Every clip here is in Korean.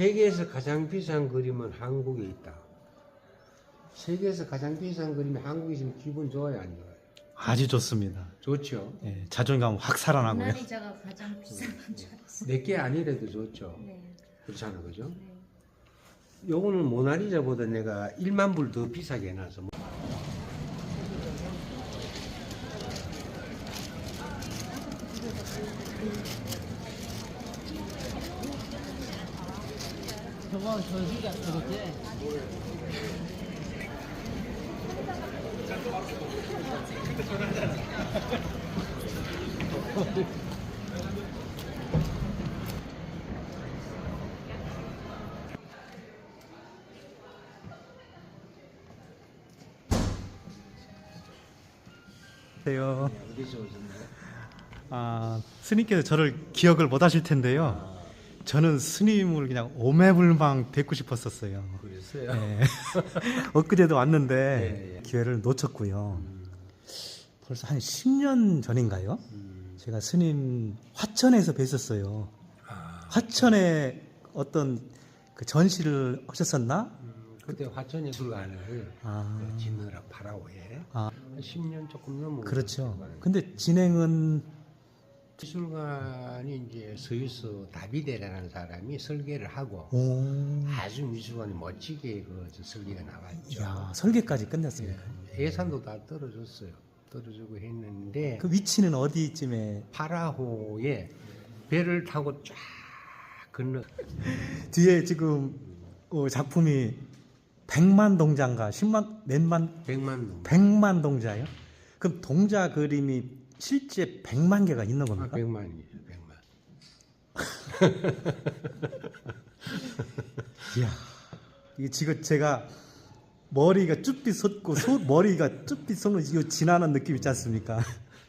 세계에서 가장 비싼 그림은 한국에 있다. 세계에서 가장 비싼 그림이 한국에 있으면 기분 좋아요, 안 좋아요? 아주 좋습니다. 좋죠. 예, 자존감 확 살아나고요. 모나리자가 가장 비싼 건 줄 알았어요. 내게 아니래도 좋죠. 네. 그렇잖아, 그죠? 네. 요거는 모나리자보다 내가 1만 불 더 비싸게 해놔서. 저거 저기가 그거지. 안녕하세요. 어디서 오셨나요? 스님께서 저를 기억을 못 하실 텐데요. 저는 스님을 그냥 오매불망 뵙고 싶었었어요. 그랬어요? 예. 엊그제도 왔는데 예, 예. 기회를 놓쳤고요. 벌써 한 10년 전인가요? 제가 스님 화천에서 뵀었어요. 화천에 어떤 그 전시를 하셨었나? 그때 화천예술관을 짓느라 파라오에 아. 10년 조금 넘은 그렇죠. 것 같아요. 근데 진행은 미술관이 이제 스위스 다비데라는 사람이 설계를 하고 아주 미술관이 멋지게 그 설계가 나왔죠. 야, 설계까지 끝냈습니까? 예산도 다 떨어졌어요. 떨어지고 했는데 그 위치는 어디쯤에? 파라호에 배를 타고 쫙 건너. 뒤에 지금 작품이 100만 동자인가 10만 몇만 100만 100만 동자요? 그럼 동자 그림이 실제 100만 개가 있는 겁니까? 100만이죠. 100만. 이야, 이게 지금 제가 머리가 쭈삣 솟고 머리가 쭈삣 솟는 이거 지나는 느낌 있지 않습니까?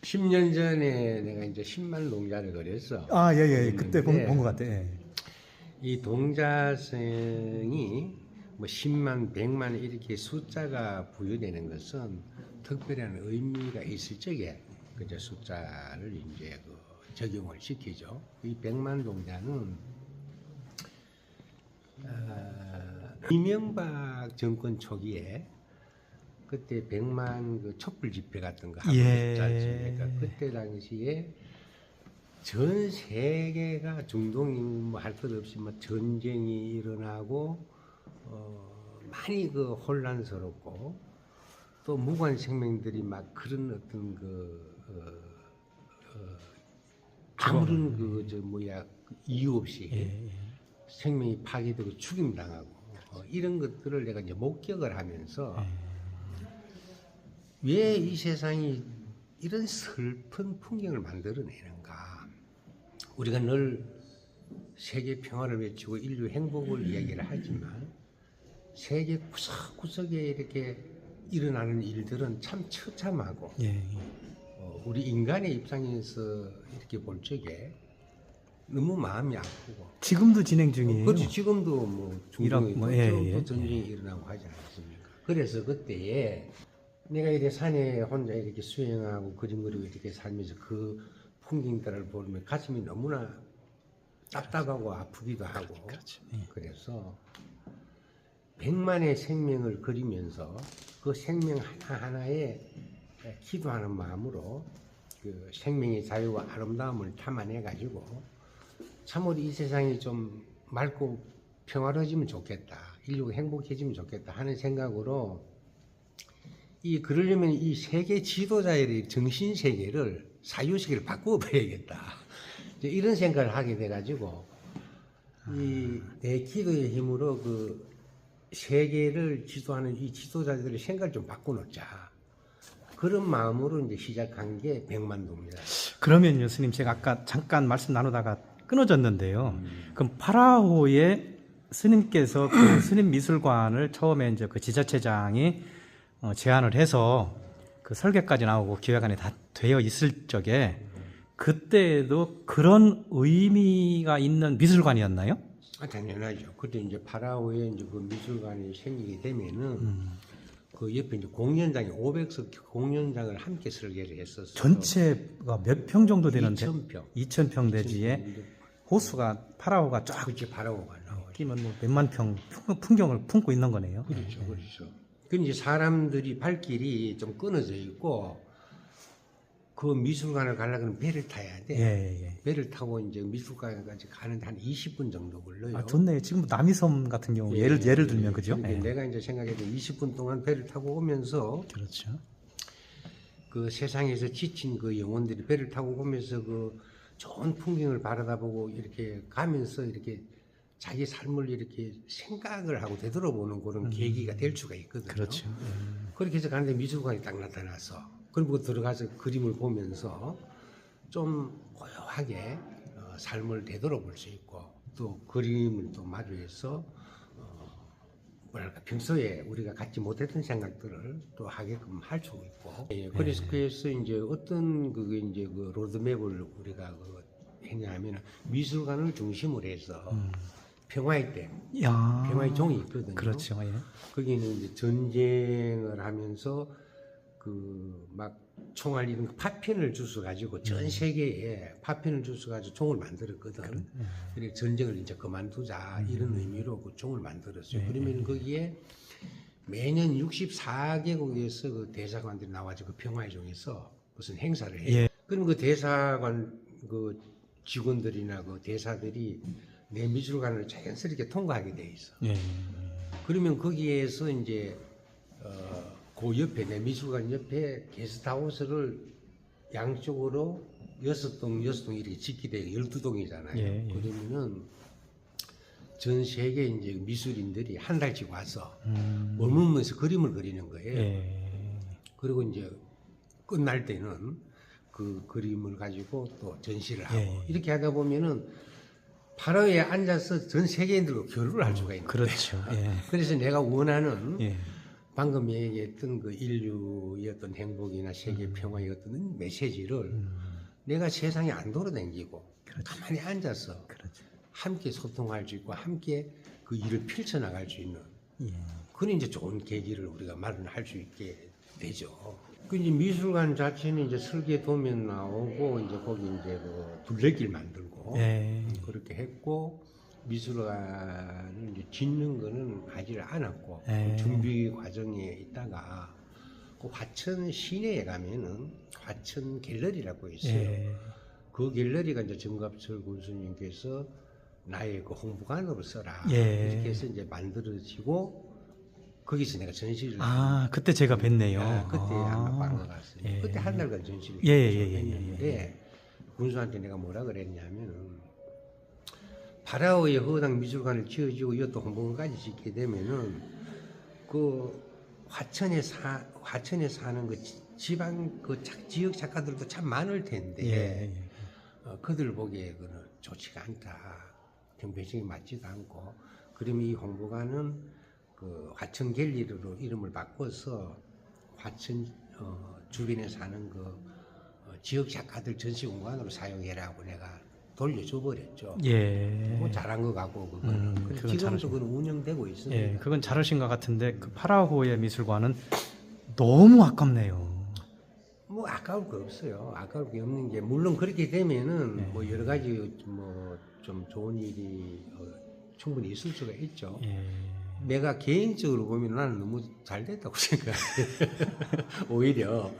10년 전에 내가 이제 10만 동자를 그렸어. 아, 예. 그때 그랬는데 본 것 같아. 예. 이 동자성이 뭐 10만, 100만 이렇게 숫자가 부여되는 것은 특별한 의미가 있을 적에 그저 숫자를 이제 그 적용을 시키죠. 이 100만 동자는 이명박 정권 초기에 그때 100만 그 촛불 집회 같은 거 하고 예. 있지 않습니까? 그때 당시에 전 세계가 중동이 뭐 할 것 없이 뭐 전쟁이 일어나고 많이 그 혼란스럽고 또 무관 생명들이 막 그런 어떤 아무런 그 저 뭐야 이유 없이 예. 생명이 파괴되고 죽임당하고 이런 것들을 내가 이제 목격을 하면서 왜 이 세상이 이런 슬픈 풍경을 만들어내는가? 우리가 늘 세계 평화를 외치고 인류 행복을 이야기를 하지만 세계 구석구석에 이렇게 일어나는 일들은 참 처참하고 예. 우리 인간의 입장에서 이렇게 볼 적에 너무 마음이 아프고 지금도 진행 중이에요. 그렇지 지금도 뭐 이런 중동에 뭐, 또 예. 전쟁이 일어나고 하지 않습니까? 그래서 그때에 내가 이렇게 산에 혼자 이렇게 수영하고 그림 그리고 이렇게 살면서 그 풍경들을 보면 가슴이 너무나 답답하고 아프기도 하고 그렇죠. 예. 그래서 100만의 생명을 그리면서 그 생명 하나하나에 기도하는 마음으로 그 생명의 자유와 아름다움을 담아내 가지고 참으로 이 세상이 좀 맑고 평화로워지면 좋겠다. 인류가 행복해지면 좋겠다 하는 생각으로 그러려면 이 세계 지도자의 정신 세계를 사유세계를 바꾸어 봐야겠다. 이런 생각을 하게 돼 가지고 내 기도의 힘으로 그 세계를 지도하는 이 지도자들의 생각을 좀 바꿔놓자. 그런 마음으로 이제 시작한 게 100만 도입니다. 그러면요, 스님, 제가 아까 잠깐 말씀 나누다가 끊어졌는데요. 그럼 파라오의 스님께서 그 스님 미술관을 처음에 이제 그 지자체장이 제안을 해서 그 설계까지 나오고 기획안이 다 되어 있을 적에 그때도 그런 의미가 있는 미술관이었나요? 당연하죠. 그때 이제 파라오에 이제 그 미술관이 생기게 되면은 그 옆에 이제 공연장이 500석 공연장을 함께 설계를 했었어요. 전체가 몇 평 정도 되는데? 2,000평. 2,000평 대지에 호수가 파라오가 쫙 그치 파라오가 나오죠. 끼면 뭐 몇만 평 풍경을 품고 있는 거네요. 그렇죠, 그렇죠. 그 이제 사람들이 발길이 좀 끊어져 있고 그 미술관을 가려면 배를 타야 돼. 예, 예. 배를 타고 이제 미술관까지 가는데 한 20분 정도 걸려요. 아, 좋네요. 지금 남이섬 같은 경우 예를 들면 그죠? 그러니까 예. 내가 이제 생각해도 20분 동안 배를 타고 오면서 그렇죠. 그 세상에서 지친 그 영혼들이 배를 타고 오면서 그 좋은 풍경을 바라다보고 이렇게 가면서 이렇게 자기 삶을 이렇게 생각을 하고 되돌아보는 그런 계기가 될 수가 있거든요. 그렇죠. 그렇게 해서 가는데 미술관이 딱 나타나서 그리고 들어가서 그림을 보면서 좀 고요하게 삶을 되돌아볼 수 있고 또 그림을 또 마주해서 뭐랄까 평소에 우리가 갖지 못했던 생각들을 또 하게끔 할 수 있고 그래서 이제 어떤 그게 이제 그 로드맵을 우리가 그 했냐면 미술관을 중심으로 해서 평화의 댐, 야. 평화의 종이 있거든요. 그렇죠. 예. 거기는 이제 전쟁을 하면서 그 막 총알 이런 거 파편을 주워 가지고 전 세계에 파편을 주워 가지고 총을 만들었거든. 그래 전쟁을 이제 그만두자 이런 의미로 그 총을 만들었어요. 그러면 거기에 매년 64개국에서 그 대사관들이 나와서 그 평화의 종에서 무슨 행사를 해요. 그럼 그 대사관 그 직원들이나 그 대사들이 내 미술관을 자연스럽게 통과하게 돼 있어. 예. 그러면 거기에서 이제 그 옆에 내 미술관 옆에 게스트하우스를 양쪽으로 6동 이렇게 짓게 되고 12동이잖아요. 예, 예. 그러면은 전 세계 이제 미술인들이 한 달씩 와서 머물면서 그림을 그리는 거예요. 예. 그리고 이제 끝날 때는 그 그림을 가지고 또 전시를 하고 예. 이렇게 하다 보면은 파라오에 앉아서 전 세계인들과 교류를 할 수가 있는 거예요. 그렇죠. 예. 그래서 내가 원하는 예. 방금 얘기했던 그 인류의 어떤 행복이나 세계 평화의 어떤 메시지를 내가 세상에 안 돌아다니고 가만히 앉아서 그렇죠. 함께 소통할 수 있고 함께 그 일을 펼쳐나갈 수 있는 예. 그런 이제 좋은 계기를 우리가 마련할 수 있게 되죠. 그 이제 미술관 자체는 이제 설계 도면 나오고 이제 거기 이제 그 둘레길 만들고 예. 그렇게 했고 미술관을 이제 짓는 거는 하지를 않았고 예. 준비 과정에 있다가 그 화천 시내에 가면은 화천 갤러리라고 있어요. 예. 그 갤러리가 이제 정갑철 군수님께서 나의 그 홍보관으로 써라 예. 이렇게 해서 이제 만들어지고 거기서 내가 전시를 아, 그때 제가 뵀네요. 그때 아마 방을 갔어요. 예. 그때 한 달간 전시를 예, 예, 예, 했는데 군수한테 내가 뭐라 그랬냐면은 파라오의 허당 미술관을 지어지고 이것도 홍보관까지 짓게 되면은 그 화천에 사는 그 지방 그 지역 작가들도 참 많을 텐데 예. 그들 보기에 그는 좋지가 않다. 경배심이 맞지도 않고 그러면 이 홍보관은 그 화천 갤리리로 이름을 바꿔서 화천 주변에 사는 그 지역 작가들 전시 공간으로 사용해라고 내가 돌려줘 버렸죠. 예. 뭐 잘한 것 같고 그거는 그건 지금도 잘하신 그건 운영되고 있습니다. 예, 그건 잘하신 것 같은데 그 파라오의 미술관은 너무 아깝네요. 뭐 아까울 거 없어요. 아까울 게 없는 게 물론 그렇게 되면은 네. 뭐 여러 가지 뭐 좀 좋은 일이 충분히 있을 수가 있죠. 예. 내가 개인적으로 보면 나는 너무 잘 됐다고 생각해. 오히려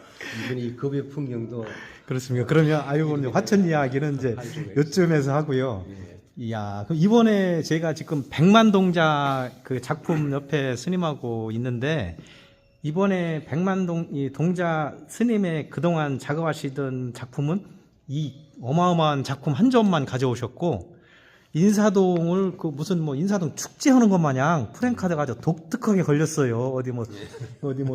이번에 이 급의 풍경도 그렇습니까? 그러면 아유 이제 화천 이야기는 이제 할 수가 요쯤에서 하고요. 예. 이야, 그럼 이번에 제가 지금 백만동자 그 작품 옆에 스님하고 있는데 이번에 백만동자 스님의 그동안 작업하시던 작품은 이 어마어마한 작품 한 점만 가져오셨고 인사동을 그 무슨 뭐 인사동 축제하는 것 마냥 프랭카드 가지고 독특하게 걸렸어요. 어디 뭐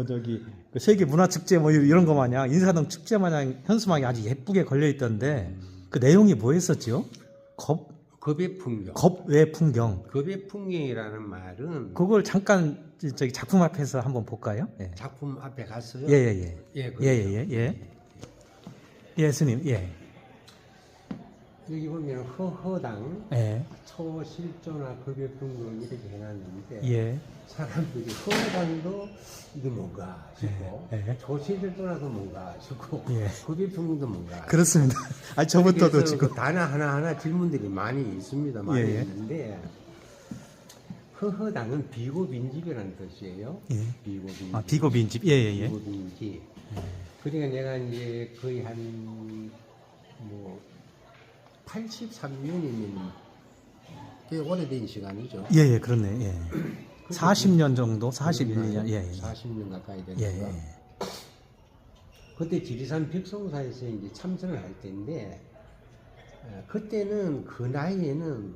저기 그 세계 문화 축제 뭐 이런 거 마냥 인사동 축제 마냥 현수막이 아주 예쁘게 걸려 있던데 그 내용이 뭐였었죠? 급의 풍경. 겁외 풍경. 급의 풍경이라는 말은 그걸 잠깐 저기 작품 앞에서 한번 볼까요? 예. 작품 앞에 갔어요. 예예예. 예, 예예예. 예, 스님. 예. 여기 보면 허당 예. 초실조나 급의 풍경 이렇게 해놨는데 예. 사람들이 허당도 이게 뭔가 싶고 예. 초실조나도 뭔가 싶고 예. 급의 풍경도 뭔가 그렇습니다. 아 저부터도 그래서 지금 그 단어 하나하나 질문들이 많이 있습니다. 많이 예, 예. 있는데 허허당은 비고빈집이라는 뜻이에요. 예. 비고빈집. 아, 비고빈집. 예, 예, 예. 비고빈집. 그러니까 내가 이제 거의 한 뭐 83년이면 꽤 오래된 시간이죠. 예, 예, 그렇네. 예. 40년 정도, 41년. 예, 예. 40년 가까이 되는 예, 거. 예. 그때 지리산 벽송사에서 이제 참선을 할 때인데 그때는 그 나이에는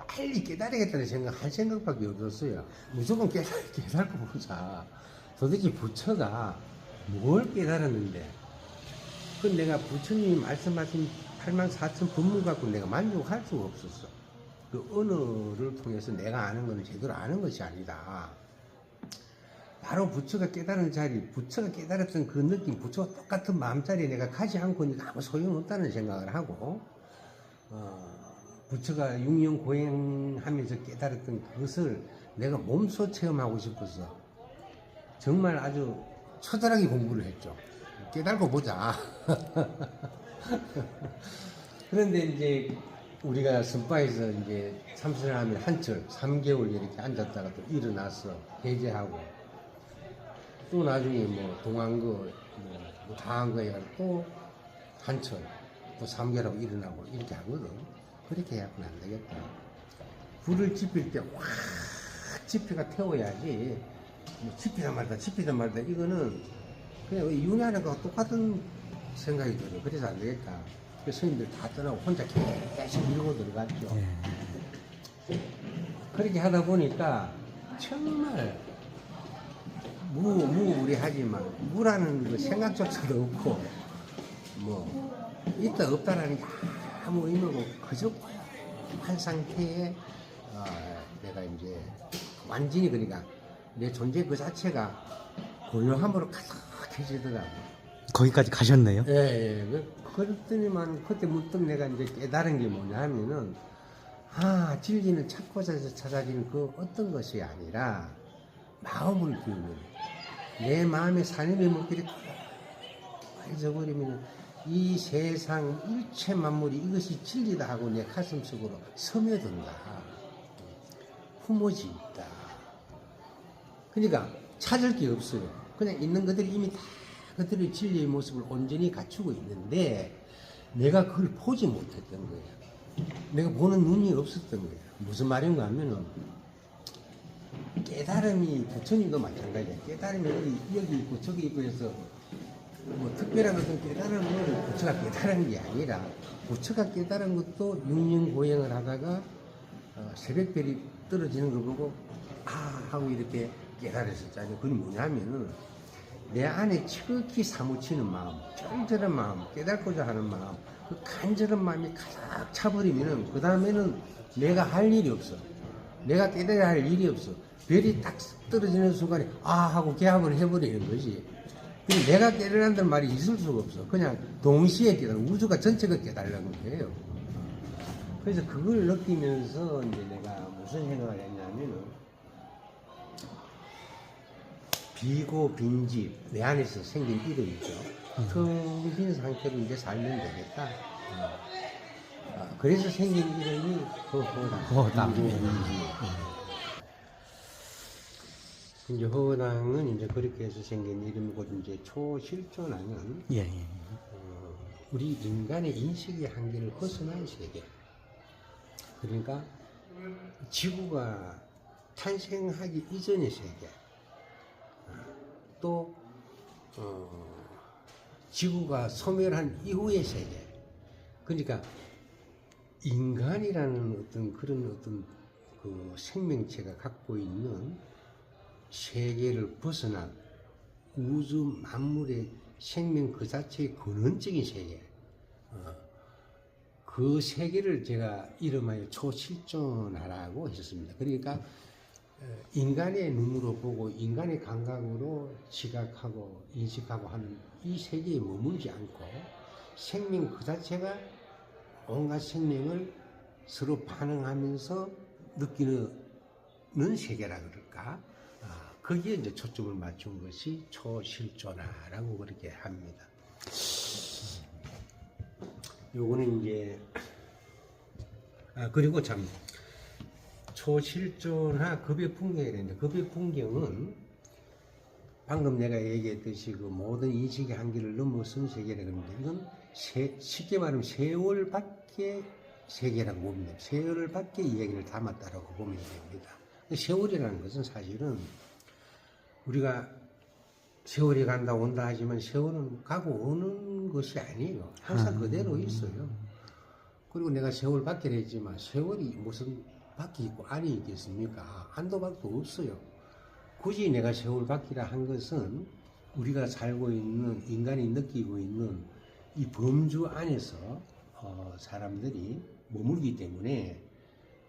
빨리 깨달아야겠다는 생각 할 생각밖에 없었어요. 무조건 깨달고 보자. 도대체 부처가 뭘 깨달았는데? 그 내가 부처님이 말씀하신 84,000 법문 갖고 내가 만족할 수가 없었어. 그 언어를 통해서 내가 아는 건 제대로 아는 것이 아니다. 바로 부처가 깨달은 자리, 부처가 깨달았던 그 느낌, 부처와 똑같은 마음자리에 내가 가지 않고니까 아무 소용없다는 생각을 하고, 부처가 육령 고행하면서 깨달았던 그것을 내가 몸소 체험하고 싶어서 정말 아주 처절하게 공부를 했죠. 깨달고 보자. 그런데 이제 우리가 선바에서 이제 참선을 하면 한철 3개월 이렇게 앉았다가 또 일어나서 해제하고 또 나중에 뭐 동안거 뭐 다한거 해가지고 또 한철 또 3개월 하고 일어나고 이렇게 하거든. 그렇게 해갖고는 안 되겠다. 불을 지필 때 확 지피가 태워야지 뭐 지피다 말다 이거는 그냥 윤회하는 거와 똑같은 생각이 들어요. 그래서 안 되겠다. 그래서 스님들 다 떠나고 혼자 계속 밀고 들어갔죠. 그렇게 하다 보니까 정말 무의무리하지만 무라는 그 생각조차도 없고 뭐 있다 없다라는 게 아무 의미고 그저 한 상태에 내가 이제 완전히 그러니까 내 존재 그 자체가 고요함으로 가득해지더라고. 거기까지 가셨네요. 예. 그랬더니만 그때 문득 내가 이제 깨달은 게 뭐냐 하면은 진리는 찾고자 찾아지는 그 어떤 것이 아니라 마음을 기우는 내 마음의 산임의 물길이 잊어버리면 이 세상 일체 만물이 이것이 진리다 하고 내 가슴 속으로 스며든다. 품어진다. 그러니까 찾을 게 없어요. 그냥 있는 것들이 이미 다 그들의 진리의 모습을 온전히 갖추고 있는데 내가 그걸 보지 못했던 거야. 내가 보는 눈이 없었던 거야. 무슨 말인가 하면은 깨달음이 부처님도 마찬가지야. 깨달음이 여기 있고 저기 있고 해서 뭐 특별한 어떤 깨달음을 부처가 깨달은 게 아니라 부처가 깨달은 것도 육령 고행을 하다가 새벽별이 떨어지는 걸 보고 하고 이렇게 깨달았었잖아요. 그건 뭐냐면은 내 안에 지극히 사무치는 마음, 쩔쩔한 마음, 깨닫고자 하는 마음, 그 간절한 마음이 가득 차버리면은 그 다음에는 내가 할 일이 없어. 내가 깨달아야 할 일이 없어. 별이 딱 떨어지는 순간에 하고 개합을 해버리는 거지. 근데 내가 깨달는다는 말이 있을 수가 없어. 그냥 동시에 깨달아. 우주가 전체가 깨달는 거예요. 그래서 그걸 느끼면서 이제 내가 무슨 생각을 했냐면은 비고 빈집 내 안에서 생긴 이름이죠. 텅 빈 상태로 이제 살면 되겠다. 그래서 생긴 이름이 허허당. 이제 허허당은 이제 그렇게 해서 생긴 이름이고 이제 초실존하는 우리 인간의 인식의 한계를 벗어난 세계. 그러니까 지구가 탄생하기 이전의 세계. 또 지구가 소멸한 이후의 세계. 그러니까 인간이라는 어떤 그런 어떤 그 생명체가 갖고 있는 세계를 벗어난 우주 만물의 생명 그 자체의 근원적인 세계. 그 세계를 제가 이름하여 초실존하라고 했었습니다. 그러니까 인간의 눈으로 보고 인간의 감각으로 지각하고 인식하고 하는 이 세계에 머물지 않고 생명 그 자체가 온갖 생명을 서로 반응하면서 느끼는 세계라 그럴까? 거기에 이제 초점을 맞춘 것이 초실존화라고 그렇게 합니다. 요거는 이제 그리고 참 초실존화 급의 풍경이라는데 급의 풍경은 방금 내가 얘기했듯이 그 모든 인식의 한계를 넘어선 세계라 그러는데 이건 쉽게 말하면 세월 밖의 세계라고 보면 됩니다. 세월 밖의 이야기를 담았다라고 보면 됩니다. 세월이라는 것은 사실은 우리가 세월이 간다 온다 하지만 세월은 가고 오는 것이 아니에요. 항상 그대로 있어요. 그리고 내가 세월 밖이라 했지만 세월이 무슨 밖이 있고 안이 있겠습니까? 안도 밖도 없어요. 굳이 내가 세월 밖이라 한 것은 우리가 살고 있는 인간이 느끼고 있는 이 범주 안에서 사람들이 머물기 때문에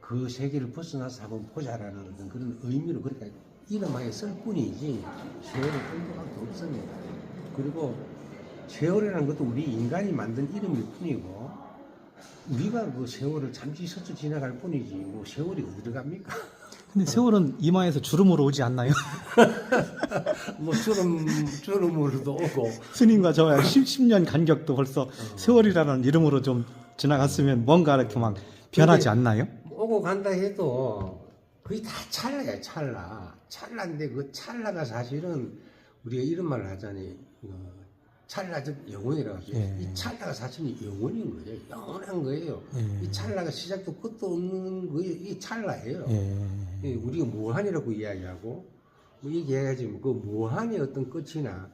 그 세계를 벗어나서 한번 보자라는 어떤 그런 의미로 그렇게 이름하에 쓸 뿐이지 세월은 안도 밖도 없습니다. 그리고 세월이라는 것도 우리 인간이 만든 이름일 뿐이고 우리가 그 세월을 잠시 스쳐 지나갈 뿐이지 뭐 세월이 어디로 갑니까? 근데 세월은 이마에서 주름으로 오지 않나요? 뭐 주름으로도 오고 스님과 저와 10년 간격도 벌써 세월이라는 이름으로 좀 지나갔으면 뭔가 이렇게 막 변하지 않나요? 오고 간다 해도 거의 다 찰나야 찰나인데 그 찰나가 사실은 우리가 이런 말을 하잖아요. 찰나적 영혼이라고 하죠. 예. 이 찰나가 사실은 영혼인 거예요. 영원한 거예요. 예. 이 찰나가 시작도 끝도 없는 거예요. 이 찰나예요. 예. 우리가 무한이라고 이야기하고 뭐 얘기해야지 그 무한의 어떤 끝이나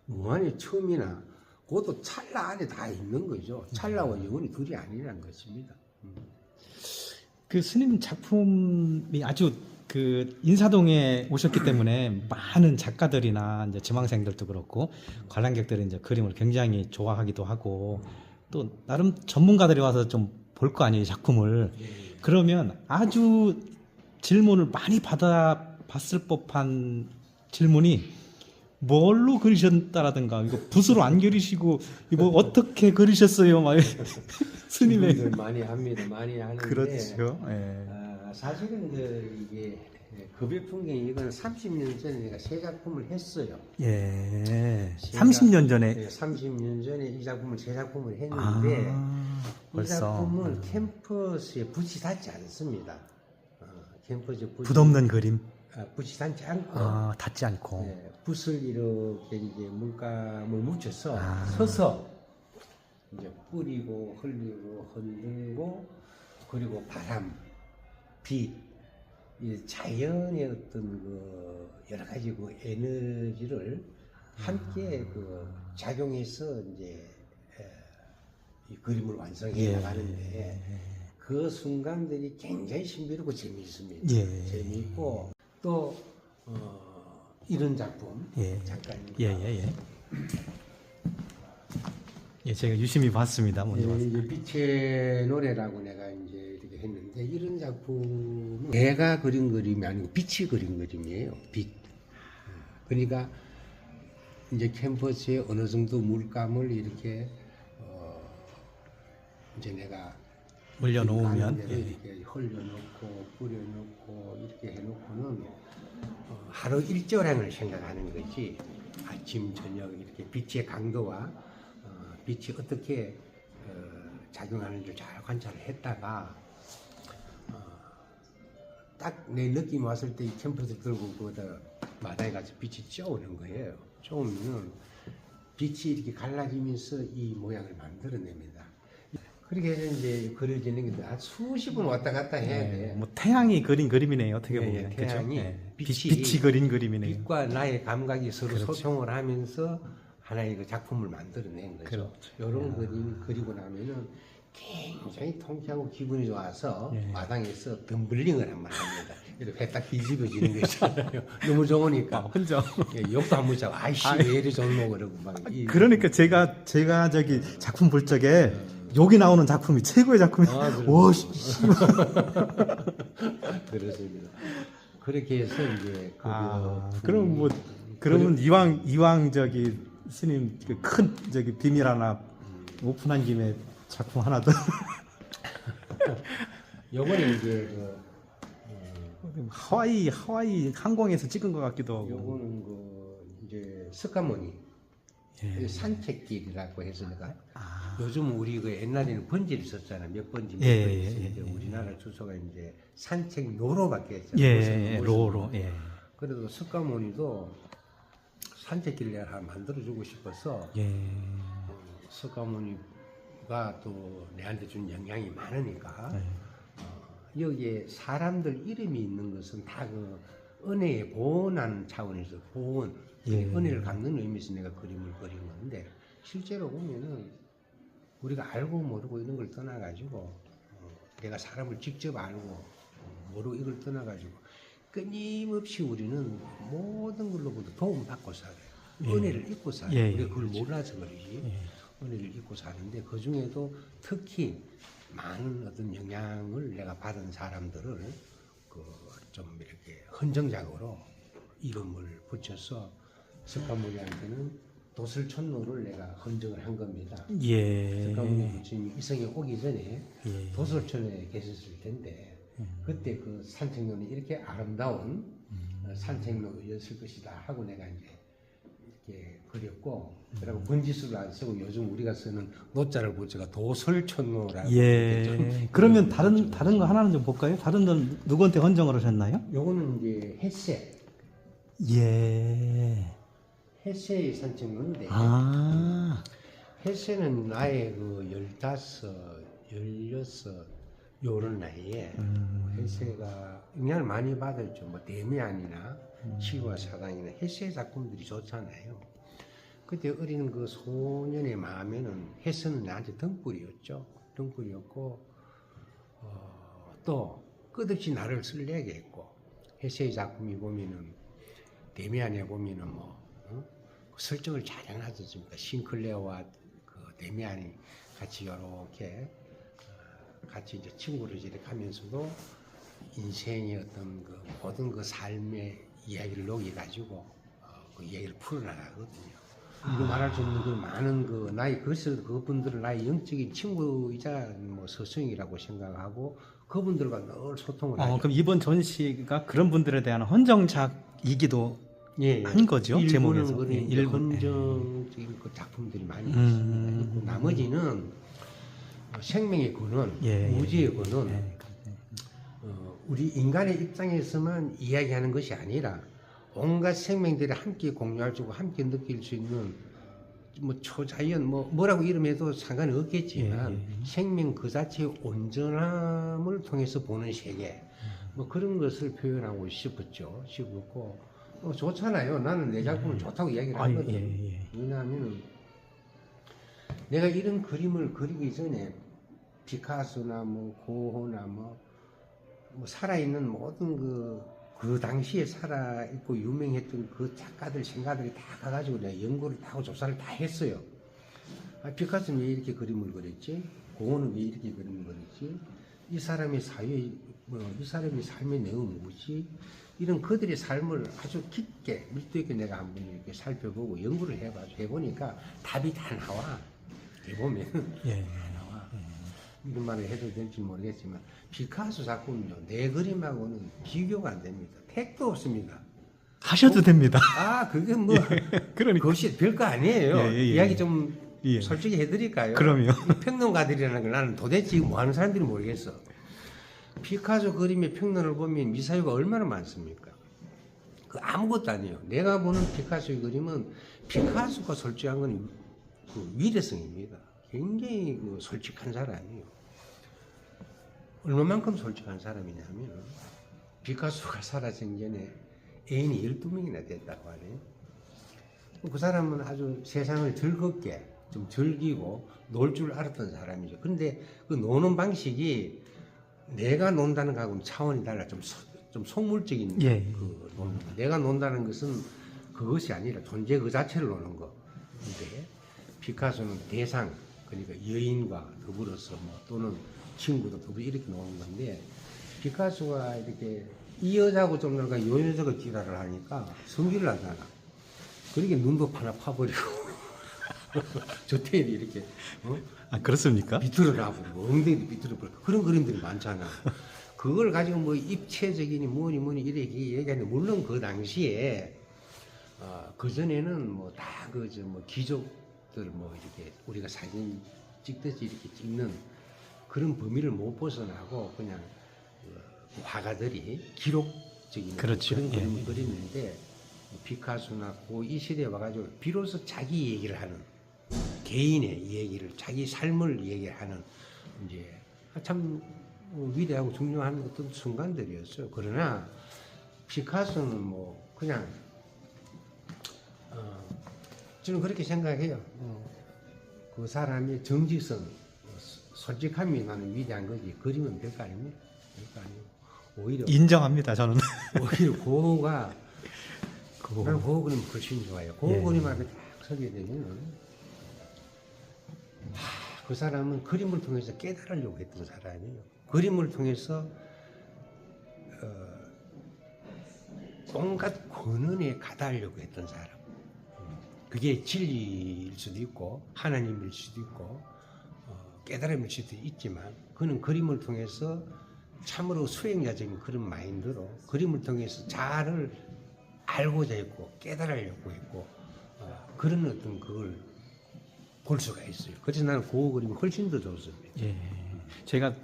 무한의 처음이나 그것도 찰나 안에 다 있는 거죠. 찰나와 영혼이 둘이 아니라는 것입니다. 그 스님 작품이 아주 그 인사동에 오셨기 때문에 많은 작가들이나 이제 지망생들도 그렇고 관람객들이 이제 그림을 굉장히 좋아하기도 하고 또 나름 전문가들이 와서 좀 볼 거 아니에요 작품을. 그러면 아주 질문을 많이 받아봤을 법한 질문이 뭘로 그리셨다라든가 이거 붓으로 안 그리시고 이거 어떻게 그리셨어요? 막 스님의 질문들 많이 합니다. 많이 하는데 그렇죠. 예. 사실은 이게 급의 풍경이 이건 30년 전에 내가 새 작품을 했어요. 예. 30년 전에. 네, 30년 전에 이 작품을 새 작품을 했는데 이 벌써 작품은 캠퍼스에 붓이 닿지 않습니다. 캠퍼스에 붓 없는 그림. 붓이 닿지 않고 닿지 않고. 네, 붓을 이렇게 이제 물감을 묻혀서 서서 이제 뿌리고 흘리고 흔들고 그리고 바람, 빛, 이 자연의 어떤 그 여러 가지 그 에너지를 함께 그 작용해서 이제 이 그림을 완성해 나가는데 그 순간들이 굉장히 신비롭고 재미있습니다. 예. 재미있고 또 이런 작품 잠깐 예, 제가 유심히 봤습니다. 먼저 봤습니다. 이제 빛의 노래라고 내가 이제 이렇게 했는데 이런 작품은 내가 그린 그림이 아니고 빛이 그린 그림이에요. 빛. 그러니까 이제 캠퍼스에 어느 정도 물감을 이렇게 이제 내가 올려놓으면 이렇게 흘려놓고 뿌려놓고 이렇게 해놓고는 하루 일조량을 생각하는 거지. 아침 저녁 이렇게 빛의 강도와 빛이 어떻게 작용하는지 잘 관찰을 했다가 딱 내 느낌 왔을 때 이 캠퍼스 들고 거기다 마당에 가서 빛이 쪄오는 거예요. 쪄오면 빛이 이렇게 갈라지면서 이 모양을 만들어냅니다. 그렇게 해서 이제 그려지는 게 수십 번 왔다 갔다 해야 돼. 뭐 태양이 그린 그림이네요. 어떻게 보면 태양이 그렇죠? 빛이 그린 그림이네요. 빛과 나의 감각이 서로 그렇죠. 소통을 하면서 하나의 그 작품을 만들어낸 거죠. 그렇죠. 이런 그림 그리고 나면은 굉장히 통쾌하고 기분이 좋아서 마당에서 덤블링을 한번 합니다. 이렇게 딱 뒤집어지는 거 있잖아요. 너무 좋으니까. 혼자. 욕도 한 번 자고 아이씨 왜 이리 좋노 그러고 막. 그러니까 제가 저기 작품 볼 적에 여기 나오는 작품이 최고의 작품이. 오, 그렇습니다. 그렇게 해서 이제 그럼 뭐 그러면 이왕 저기 스님 큰 저기 비밀 하나 오픈한 김에 작품 하나 더. 요번에 이제 하와이 항공에서 찍은 것 같기도 하고. 요거는 이제 석가모니 산책길이라고 해서 내가 요즘 우리 그 옛날에는 번지를 썼잖아. 몇 번지 몇 예, 번지 예, 썼는데 예, 예. 우리나라 주소가 이제 산책로로 바뀌었잖아. 예, 로로. 예. 그래도 석가모니도 산책길을 내가 하나 만들어주고 싶어서 예. 석가모니가 또 내한테 준 영향이 많으니까 예. 여기에 사람들 이름이 있는 것은 다 그 은혜에 보온하는 차원에서 보온, 예. 은혜를 갚는 의미에서 내가 그림을 그린 건데 실제로 보면은 우리가 알고 모르고 이런 걸 떠나가지고 내가 사람을 직접 알고 모르고 이걸 떠나가지고 끊임없이 우리는 모든 걸로부터 도움받고 살아요. 예. 은혜를 잊고 살아요. 예, 우리가 예, 그걸 그렇죠. 몰라서 그러지. 예. 은혜를 잊고 사는데 그 중에도 특히 많은 어떤 영향을 내가 받은 사람들을 그 좀 이렇게 헌정작으로 이름을 붙여서 석가모니한테는 도설촌로를 내가 헌정을 한 겁니다. 예. 석가모니 부처님이 이성에 오기 전에 예. 도설촌에 계셨을 텐데 그때 그 산책로는 이렇게 아름다운 산책로였을 것이다 하고 내가 이제 이렇게 그렸고 그리고 번지수를 안 쓰고 요즘 우리가 쓰는 노자를 붙여가 도설촌로라고 예. 이렇게 그러면 다른 거 하나는 좀 볼까요? 다른 건 누구한테 헌정을 하셨나요? 요거는 이제 햇새 예. 햇새의 산책로인데 아. 햇새는 나의 그 15, 16 요런 나이에 햇새가 영향을 많이 받았죠. 뭐 데미안이나 시와 사당이나 햇새 작품들이 좋잖아요. 그때 어린 그 소년의 마음에는 햇새는 나한테 등불이었죠. 등불이었고 또 끝없이 나를 설레게 했고 햇새의 작품이 보면은 데미안에 보면은 뭐 설정을 잘 해놨지 않습니까? 싱클레어와 그 데미안이 같이 이렇게 같이 이제 친구를 이렇게 하면서도 인생의 어떤 그 모든 그 삶의 이야기를 녹여가지고 그 이야기를 풀어나가거든요. 이거 말할 수 없는 그 많은 그 나의 그래서 그분들을 나의 영적인 친구이자 뭐 스승이라고 생각하고 그분들과 늘 소통을 하죠. 그럼 이번 전시가 그런 분들에 대한 헌정작이기도 한 거죠, 제목에서. 일부는 예, 그런 일부. 헌정적인 그 작품들이 많이 있습니다. 있고 나머지는 생명의 근원, 예, 우주의 근원, 예. 우리 인간의 입장에서만 이야기하는 것이 아니라 온갖 생명들이 함께 공유할 수 있고 함께 느낄 수 있는 뭐 초자연 뭐라고 이름해도 상관이 없겠지만 예, 예. 생명 그 자체의 온전함을 통해서 보는 세계 뭐 그런 것을 표현하고 싶었고 좋잖아요. 나는 내 작품을 좋다고 이야기를 아유, 하거든. 예, 예. 왜냐하면 내가 이런 그림을 그리기 전에 피카소나 뭐 고흐나 뭐 살아있는 모든 그 당시에 살아있고 유명했던 그 작가들 생가들이 다 가가지고 내가 연구를 다 하고 조사를 다 했어요. 피카소는 왜 이렇게 그림을 그렸지? 고흐는 왜 이렇게 그림을 그렸지? 이 사람의 사회, 이 사람의 삶의 내용은 뭐지? 이런 그들의 삶을 아주 깊게 밀도 있게 내가 한번 이렇게 살펴보고 연구를 해보니까 답이 다 나와. 해보면 예. 나와. 이런 말을 해도 될지 모르겠지만 피카소 작품은요 내 그림하고는 비교가 안 됩니다. 택도 없습니다. 하셔도 됩니다. 그게 뭐 그러니까. 그것이 별거 아니에요. 예, 예, 예. 이야기 좀 예. 솔직히 해드릴까요? 그럼요. 이 평론가들이라는 걸 나는 도대체 뭐 하는 사람들이 모르겠어. 피카소 그림의 평론을 보면 미사유가 얼마나 많습니까? 그 아무것도 아니에요. 내가 보는 피카소의 그림은 피카소가 솔직한 건 그 위대성입니다. 굉장히 그 솔직한 사람이에요. 얼마만큼 솔직한 사람이냐면 피카소가 살아생 전에 애인이 12명이나 됐다고 하네요. 그 사람은 아주 세상을 즐겁게 좀 즐기고 놀 줄 알았던 사람이죠. 그런데 그 노는 방식이 내가 논다는 거하고는 차원이 달라. 좀 속물적인 예. 그 노는 거. 내가 논다는 것은 그것이 아니라 존재 그 자체를 노는 거. 근데 피카소는 대상, 그러니까 여인과 더불어서 또는 친구도 더불어 이렇게 노는 건데 피카소가 이렇게 이 여자하고 좀 놀까 요 여자가 지랄을 하니까 성질을 나잖아. 그러니까 눈도 하나 파버리고 저태일이 이렇게 그렇습니까? 비틀어 놔버리고 엉덩이도 비틀어 버리고 그런 그림들이 많잖아. 그걸 가지고 뭐 입체적이니 뭐니 이렇게 얘기하는데 물론 그 당시에 그 전에는 뭐 다 뭐 귀족들 뭐 이렇게 우리가 사진 찍듯이 이렇게 찍는 그런 범위를 못 벗어나고 그냥 그 화가들이 기록적인 그렇죠. 그런 예. 그림을 그리는데 피카소나 이 시대에 와가지고 비로소 자기 얘기를 하는 개인의 얘기를 자기 삶을 얘기하는 이제 참 위대하고 중요한 어떤 순간들이었어요. 그러나 피카소는 뭐 그냥 저는 그렇게 생각해요. 그 사람의 정직성, 솔직함이 나는 위대한 거지. 그림은 별거 아닙니다. 별거 아니고 오히려 인정합니다. 저는. 오히려 고흐가 그거. 나는 고흐 그림 훨씬 좋아요. 고흐 예. 그림 앞에 딱 서게 되면 그 사람은 그림을 통해서 깨달으려고 했던 사람이에요. 그림을 통해서 온갖 권한에 가다하려고 했던 사람. 그게 진리일 수도 있고 하나님일 수도 있고 깨달음일 수도 있지만 그는 그림을 통해서 참으로 수행자적인 그런 마인드로 그림을 통해서 자아를 알고자 했고 깨달으려고 했고 그런 어떤 그걸 볼 수가 있어요. 그래서 나는 고흐 그림이 훨씬 더 좋습니다. 예. 제가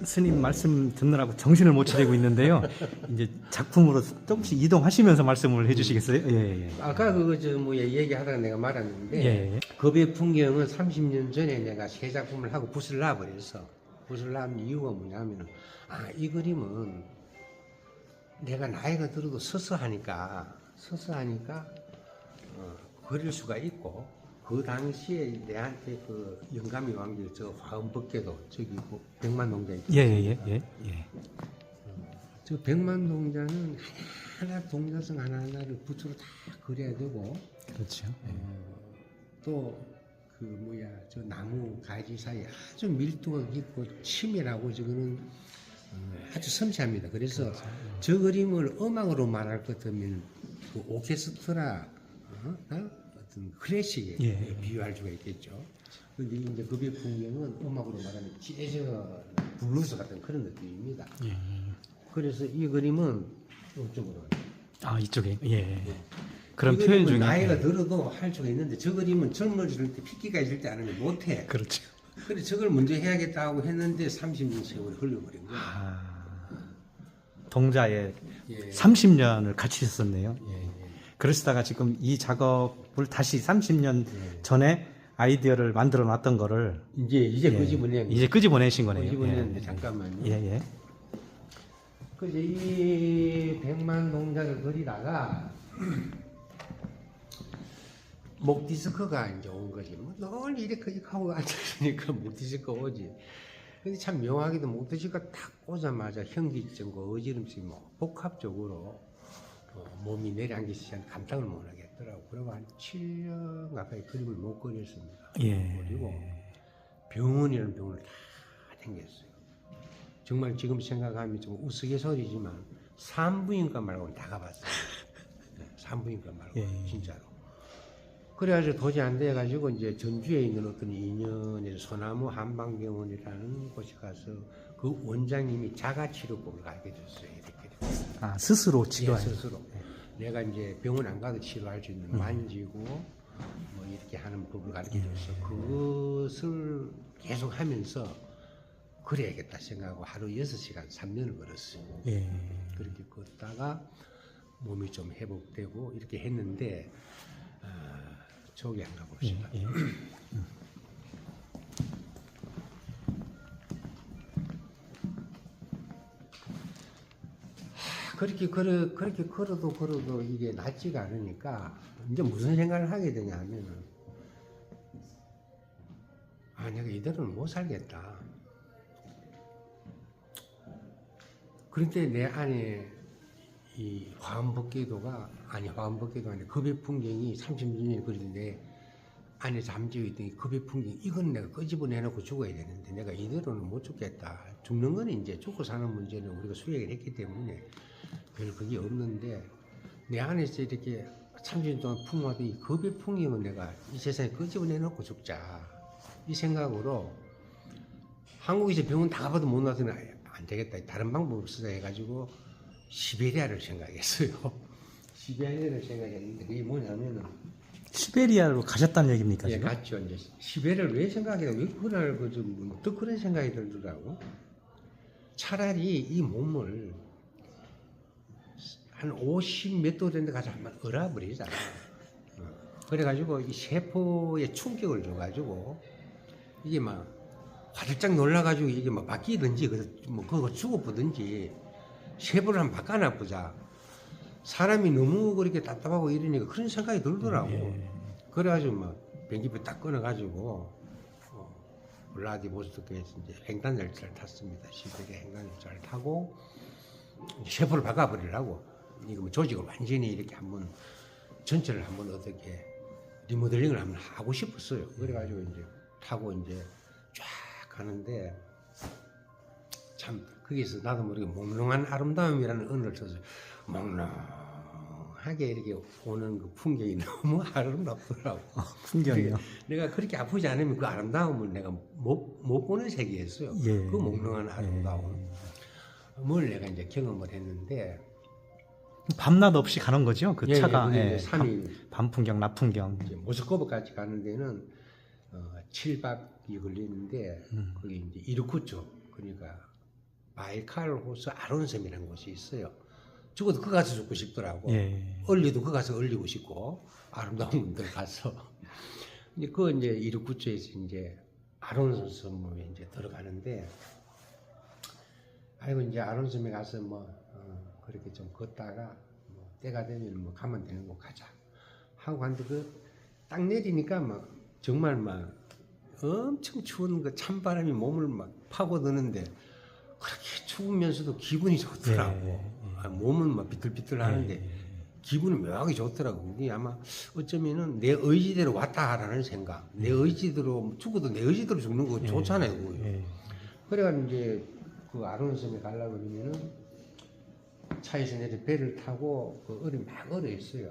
스님 말씀 듣느라고 정신을 못 차리고 있는데요. 이제 작품으로 조금씩 이동하시면서 말씀을 해주시겠어요? 예. 아까 그거 얘기하다가 내가 말았는데 예. 겁의 풍경은 30년 전에 내가 새 작품을 하고 붓을 놔버렸어. 붓을 놔면 이유가 뭐냐면은 이 그림은 내가 나이가 들어도 서서하니까 그릴 수가 있고 그 당시에 내한테 그 영감이 온 게 저 화엄법계도 저기 그 백만동자 있죠. 예. 저 백만동자는 하나 동자성 하나하나를 붓으로 다 그려야 되고 그렇죠. 또 저 나무 가지 사이 아주 밀도가 깊고 치밀하고 저거는 아주 섬세합니다. 그래서 저 그림을 음악으로 말할 것 같으면 그 오케스트라 어떤 클래식에 예. 비유할 수가 있겠죠. 근데 이제 급의 풍경은 음악으로 말하면 재즈, 블루스 같은 그런 느낌입니다. 예. 그래서 이 그림은 이쪽으로 이쪽에. 예. 그런 이 표현 그림은 중에. 나이가 들어도 할 수가 있는데 저 그림은 젊어질 때 핏기가 있을 때 안 하면 못해. 그렇죠. 그래 저걸 먼저 해야겠다고 했는데 30년 세월이 흘러버린 거야. 동자에 예. 30년을 같이 했었네요. 예. 그러시다가 지금 이 작업을 다시 30년 전에 아이디어를 만들어 놨던 거를 이제 끄집어낸 이제 끄집어내신 거네요. 끄집어냈는데 잠깐만요. 예. 그래서 이 백만 동자를 그리다가 목 디스크가 이제 온 거지. 늘 이렇게 하고 앉아있으니까 목 디스크 오지. 근데 참 묘하게도 목 디스크가 딱 오자마자 현기증과 어지럼증이 복합적으로 몸이 내려앉기 시작한 감당을 못 하겠더라고. 그리고 한 7년 가까이 그림을 못 그렸습니다. 예. 그리고 병원이라는 병원을 다 다녔어요. 정말 지금 생각하면 좀 우스갯소리지만 산부인과 말고는 다 가봤어요. 산부인과 말고 진짜로. 그래가지고 도저히 안 돼가지고 이제 전주에 있는 어떤 인연에서 소나무 한방병원이라는 곳에 가서 그 원장님이 자가치료법을 가르쳐줬어요. 이렇게. 스스로 예, 치료하는. 스스로. 내가 이제 병원 안 가도 치료할 수 있는 만지고 뭐 이렇게 하는 법을 가르쳐줘서 그것을 계속 하면서 그래야겠다 생각하고 하루 6시간 3년을 걸었어요. 예. 그렇게 걷다가 몸이 좀 회복되고 이렇게 했는데 저기 한가 봅시다. 예. 그렇게 걸어도 이게 낫지가 않으니까 이제 무슨 생각을 하게 되냐 하면은 내가 이대로는 못 살겠다. 그런데 내 안에 이 화엄법궤도가 화엄법궤도 아니라 급의 풍경이 30년에 그리는데 안에 잠재어 있던 이 급의 풍경 이건 내가 끄집어내놓고 죽어야 되는데 내가 이대로는 못 죽겠다. 죽는 건 이제 죽고 사는 문제는 우리가 수행을 했기 때문에 별 그게 없는데 내 안에서 이렇게 30년 동안 풍화된 이 급의 풍경은 내가 이 세상에 끄집어내놓고 죽자. 이 생각으로 한국에서 병원 다 가봐도 못 나서는 안 되겠다. 다른 방법을 쓰자 해가지고 시베리아를 생각했어요. 시베리아를 생각했는데 그게 뭐냐면은 시베리아로 가셨다는 얘기입니까 예, 지금? 갔죠. 이제 시베리아를 왜 생각해요? 왜 그날 또 그런 생각이 들더라고. 차라리 이 몸을 한 50 몇 도 되는 데 가서 한번 얼어버리자. 그래가지고 이 세포에 충격을 줘가지고 이게 막 화들짝 놀라가지고 이게 막 바뀌든지 뭐 그거 죽어보든지 세포를 한번 바꿔놔보자. 사람이 너무 그렇게 답답하고 이러니까 그런 생각이 들더라고. 그래가지고 막 비행기표 딱 끊어가지고 블라디보스토크에서 이제 횡단 열차를 탔습니다. 시베리아 횡단 열차를 타고 세포를 바꿔버리려고. 이거 뭐 조직을 완전히 이렇게 한번 전체를 한번 어떻게 리모델링을 한번 하고 싶었어요. 그래가지고 이제 타고 이제 쫙 가는데 참 거기서 나도 모르게 몽롱한 아름다움이라는 언어를 써서 몽롱하게 이렇게 오는 그 풍경이 너무 아름답더라고. 풍경이요. 내가 그렇게 아프지 않으면 그 아름다움을 내가 못 보는 세계였어요. 예. 그 몽롱한 아름다움. 뭘 내가 이제 경험을 했는데 밤낮 없이 가는 거죠? 그 예, 차가. 예, 예, 3일 밤 풍경, 낮 풍경. 이제 모스크바까지 가는 데는 7박이 걸리는데 거기 이제 이르쿠츠 그러니까 바이칼 호수 아론섬이라는 곳이 있어요. 죽어도 그 가서 죽고 싶더라고. 예. 얼리도 그 가서 얼리고 싶고 아름다운 분들 가서 이제 그 이제 이르쿠츠에서 이제 아론섬에 이제 들어가는데 아이고 이제 아론섬에 가서 뭐 그렇게 좀 걷다가 뭐 때가 되면 뭐 가면 되는 곳 가자 하고 갔는데 그 딱 내리니까 막 정말 막 엄청 추운 그 찬바람이 몸을 막 파고드는데 그렇게 추우면서도 기분이 좋더라고. 몸은 막 비틀비틀 하는데 기분이 묘하게 좋더라고. 그게 아마 어쩌면은 내 의지대로 왔다라는 생각. 내 의지대로 죽어도 내 의지대로 죽는 거 좋잖아요. 그거. 그래가지고 이제 그 아론섬에 가려고 그러면은 차에서 내려 배를 타고 그 얼음이 막 얼어 있어요.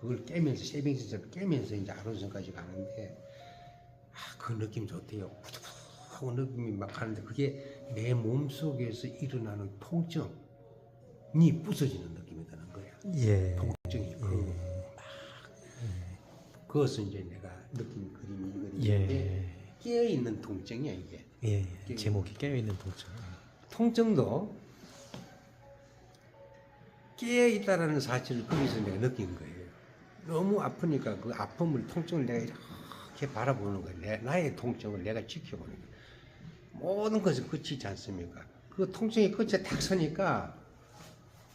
그걸 깨면서 세빙스처럼 깨면서 이제 아론섬까지 가는데 그 느낌 좋대요. 하고 느낌이 막 가는데 그게 내 몸 속에서 일어나는 통증이 부서지는 느낌이 드는 거야. 예. 통증이 그것은 이제 내가 느낀 그림인데 깨어 있는 통증이야 이게. 예. 제목이 깨어있는 통증. 통증도 깨어 있다라는 사실을 거기서 내가 느낀 거예요. 너무 아프니까 그 아픔을 통증을 내가 이렇게 바라보는 거예요. 나의 통증을 내가 지켜보는 거예요. 모든 것은 끝이 있지 않습니까? 그 통증이 끝에 딱 서니까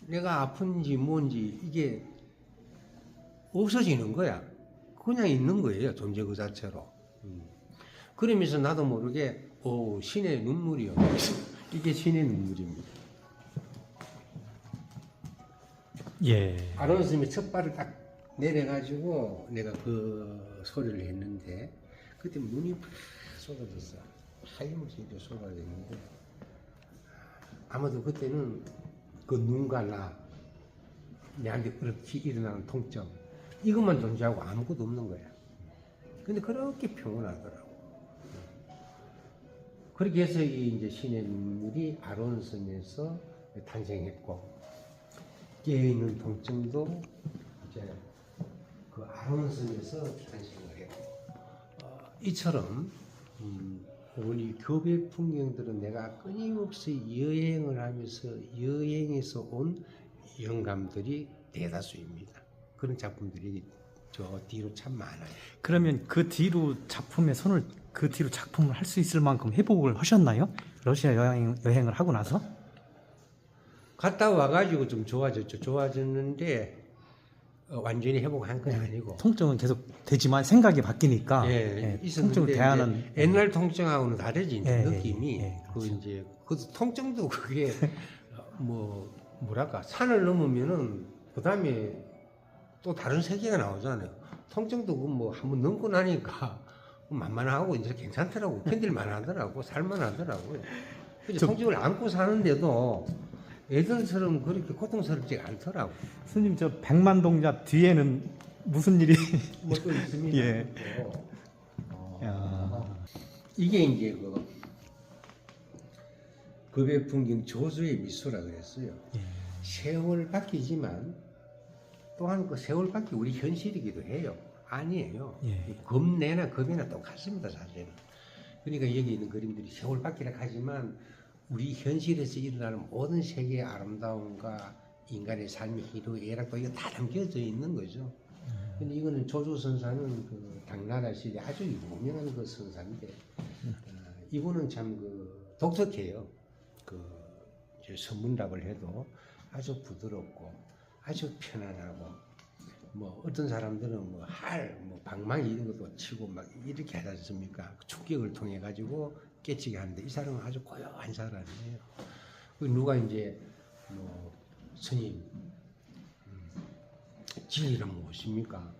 내가 아픈지 뭔지 이게 없어지는 거야. 그냥 있는 거예요. 존재 그 자체로. 그러면서 나도 모르게 신의 눈물이요. 이게 신의 눈물입니다. 예. 아론스님이 첫 발을 딱 내려가지고 내가 그 소리를 했는데 그때 눈이 팍 쏟아졌어. 하염없이 이렇게 쏟아졌는데 아마도 그때는 그 눈과 나 내한테 그렇게 일어나는 통증 이것만 존재하고 아무것도 없는 거야. 근데 그렇게 평온하더라고. 그렇게 해서 이 이제 신의 눈물이 아론섬에서 탄생했고 깨어있는 통증도 이제 그 아론섬에서 탄생을 했고 이처럼 우리 교배 풍경들은 내가 끊임없이 여행을 하면서 여행에서 온 영감들이 대다수입니다. 그런 작품들이 저 뒤로 참 많아요. 그러면 그 뒤로 그 뒤로 작품을 할 수 있을 만큼 회복을 하셨나요? 러시아 여행을 하고 나서? 갔다 와가지고 좀 좋아졌죠. 좋아졌는데 완전히 회복한 건 아니고. 통증은 계속 되지만 생각이 바뀌니까 있었는데 통증을 대하는 이제 옛날 통증하고는 다르지 이제 예, 느낌이. 그 이제 그 통증도 그게 뭐랄까 산을 넘으면은 그 다음에 또 다른 세계가 나오잖아요. 통증도 그 한번 넘고 나니까 만만하고 이제 괜찮더라고. 견딜만 하더라고. 살만 하더라고요. 그래서 통증을 안고 사는데도 애들처럼 그렇게 고통스럽지 않더라고. 스님 저 백만동자 뒤에는 무슨 일이 뭐 또 있습니다. 예. 이게 이제 급의 풍경 조수의 미소라 그랬어요. 세월 바뀌지만 또한 그 세월 바뀌 우리 현실이기도 해요. 아니에요. 예. 겁내나 겁이나 똑같습니다, 사실은. 그러니까 여기 있는 그림들이 세월밖이라 하지만 우리 현실에서 일어나는 모든 세계의 아름다움과 인간의 삶의 희도, 애락도 이거 다 담겨져 있는 거죠. 근데 이거는 조조선사는 그 당나라 시대 아주 유명한 그 선사인데 이분은 참 그 독특해요. 그 이제 선문답을 해도 아주 부드럽고 아주 편안하고 뭐 어떤 사람들은 뭐 방망이 이런 것도 치고 막 이렇게 하지 않습니까? 충격을 통해 가지고 깨치게 하는데 이 사람은 아주 고요한 사람이에요. 그 누가 이제 뭐 스님 진리란 무엇입니까?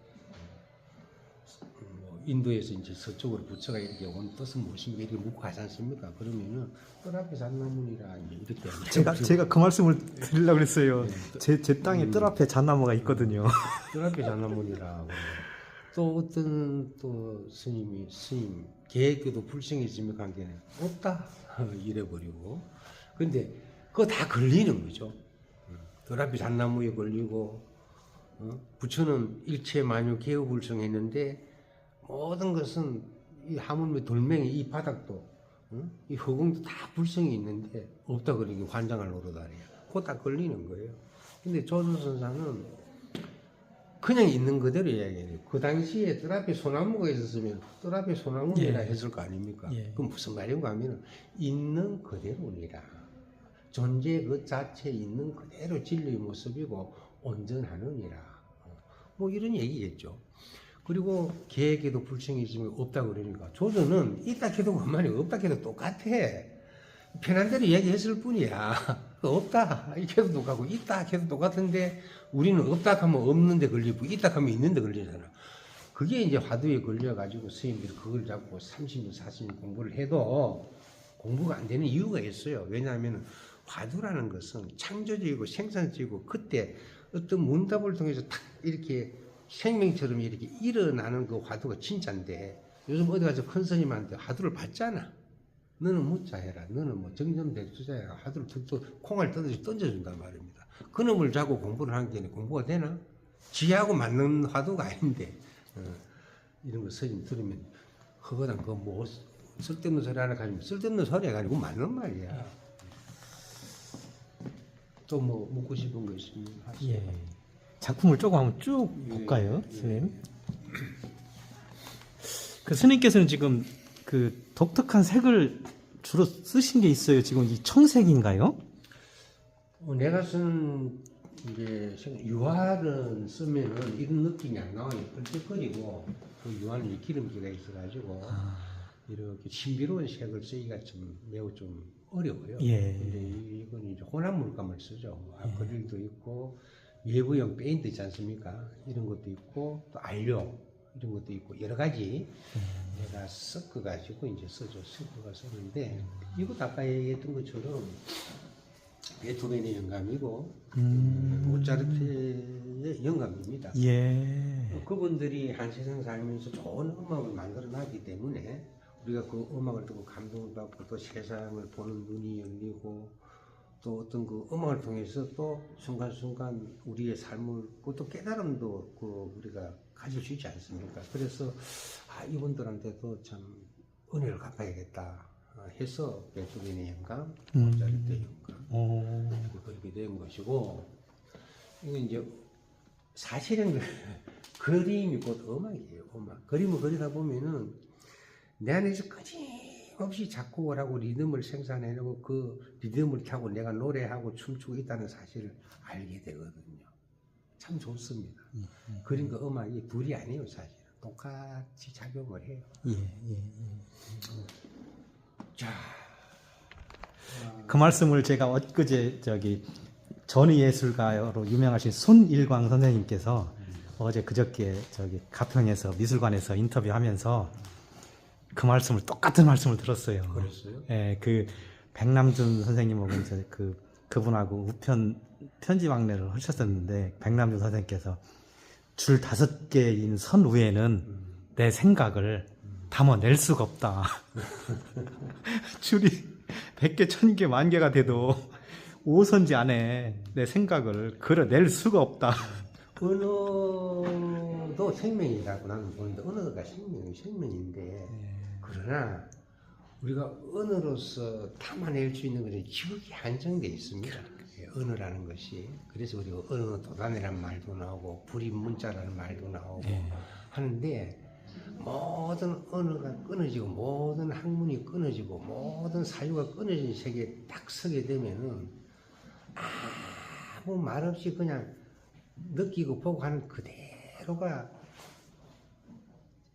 뭐 인도에서 이제 서쪽으로 부처가 이렇게 온 뜻은 무엇입니까? 이렇게 묻고 하지 않습니까? 그러면은 뜰 앞에 잣나무니라 이제 이렇게 제가 그 말씀을 드리려고 그랬어요. 네. 제 땅에 뜰 앞에 잣나무가 있거든요. 뜰 앞에 잣나무니라 또 어떤 또 스님 계획도 불성이 있습니까? 관계는 없다 이래버리고 근데 그거 다 걸리는 거죠. 뜰 앞에 잣나무에 걸리고 부처는 일체 만유 개요불성했는데 모든 것은 이 하물며 돌멩이 이 바닥도 이 허공도 다 불성이 있는데 없다 그러기 환장을 노릇하래요. 그거 다 걸리는 거예요. 근데 조조선사는 그냥 있는 그대로 이야기해요. 그 당시에 뜰 앞에 소나무가 있었으면 뜰 앞에 소나무니라 했을 거 아닙니까? 예. 그럼 무슨 말인가 하면 있는 그대로니라. 존재 그 자체 있는 그대로 진리의 모습이고 온전하느니라. 뭐 이런 얘기겠죠. 그리고 계획에도 불성이 있으면 없다 그러니까 조조는 있다 해도 그만이 없다 해도 똑같아. 편한 대로 얘기했을 뿐이야. 없다 이렇게 해도 똑같고 있다 해도 똑같은데 우리는 없다 하면 없는데 걸리고 있다 하면 있는데 걸리잖아. 그게 이제 화두에 걸려가지고 스님들이 그걸 잡고 30년 40년 공부를 해도 공부가 안 되는 이유가 있어요. 왜냐하면 화두라는 것은 창조적이고 생산적이고 그때 어떤 문답을 통해서 탁 이렇게 생명처럼 이렇게 일어나는 그 화두가 진짜인데 요즘 어디 가서 큰 스님한테 화두를 받잖아. 너는 무자 해라. 너는 뭐 정점백수자 해라. 화두를 툭툭 콩알 던져준단 말입니다. 그놈을 자고 공부를 하는 게 공부가 되나? 지하고 맞는 화두가 아닌데 이런 거 스님 들으면 그거랑 그거 뭐 쓸데없는 소리 하나 가지고 쓸데없는 소리가 아니고 맞는 말이야. 또 뭐 묻고 싶은 거 있으면 하세요. 예. 작품을 조금 한번 쭉 볼까요, 예. 스님? 그 스님께서는 지금 그 독특한 색을 주로 쓰신 게 있어요. 지금 이 청색인가요? 내가 쓰는 이제 유화를 쓰면은 이런 느낌이 안 나와요. 펄쩍거리고 그 유화는 기름기가 있어가지고 이렇게 신비로운 색을 쓰기가 좀 매우 좀 어려워요. 예. 근데 이건 이제 혼합 물감을 쓰죠. 아크릴도 있고 외부형 페인트 있지 않습니까? 이런 것도 있고 또 안료 이런 것도 있고 여러 가지 내가 섞어가지고 이제 써줘 섞어가 쓰는데 이것도 아까 얘기했던 것처럼 베토벤의 영감이고 모차르트의 영감입니다. 예. 그분들이 한 세상 살면서 좋은 음악을 만들어 놨기 때문에 우리가 그 음악을 듣고 감동을 받고 또 세상을 보는 눈이 열리고 또 어떤 그 음악을 통해서 또 순간순간 우리의 삶을 또 깨달음도 그 우리가 가질 수 있지 않습니까? 그래서 이분들한테도 참 은혜를 갚아야겠다 해서 베토벤의 영감, 모차르트의 영감 그렇게 된 것이고 이건 이제 사실은 그림이 곧 음악이에요. 음악. 그림을 그리다 보면은 내 안에서 끊임없이 작곡을 하고 리듬을 생산해내고 그 리듬을 타고 내가 노래하고 춤추고 있다는 사실을 알게 되거든요. 참 좋습니다. 그림과 음악이 둘이 아니에요, 사실은. 똑같이 작용을 해요. 예. 자, 그 말씀을 제가 엊그제 저기 전위예술가로 유명하신 손일광 선생님께서 어제 그저께 저기 가평에서 미술관에서 인터뷰하면서 그 말씀을 똑같은 말씀을 들었어요. 그랬어요? 예, 그 백남준 선생님하고 이제 그분하고 우편 편지 왕래를 하셨었는데 백남준 선생님께서 줄 5개인 선 위에는 내 생각을 담아낼 수가 없다. 줄이 100개, 1000개, 10,000개가 돼도 5선지 안에 내 생각을 걸어낼 수가 없다. 언어도 생명이라고 나는 보는데 언어가 생명인데 그러나 우리가 언어로서 담아낼 수 있는 것은 기억이 한정돼 있습니다. 예, 언어라는 것이. 그래서 우리가 언어 도단이라는 말도 나오고 불임 문자라는 말도 나오고 하는데 모든 언어가 끊어지고 모든 학문이 끊어지고 모든 사유가 끊어진 세계에 딱 서게 되면은 아무 말 없이 그냥 느끼고 보고 하는 그대로가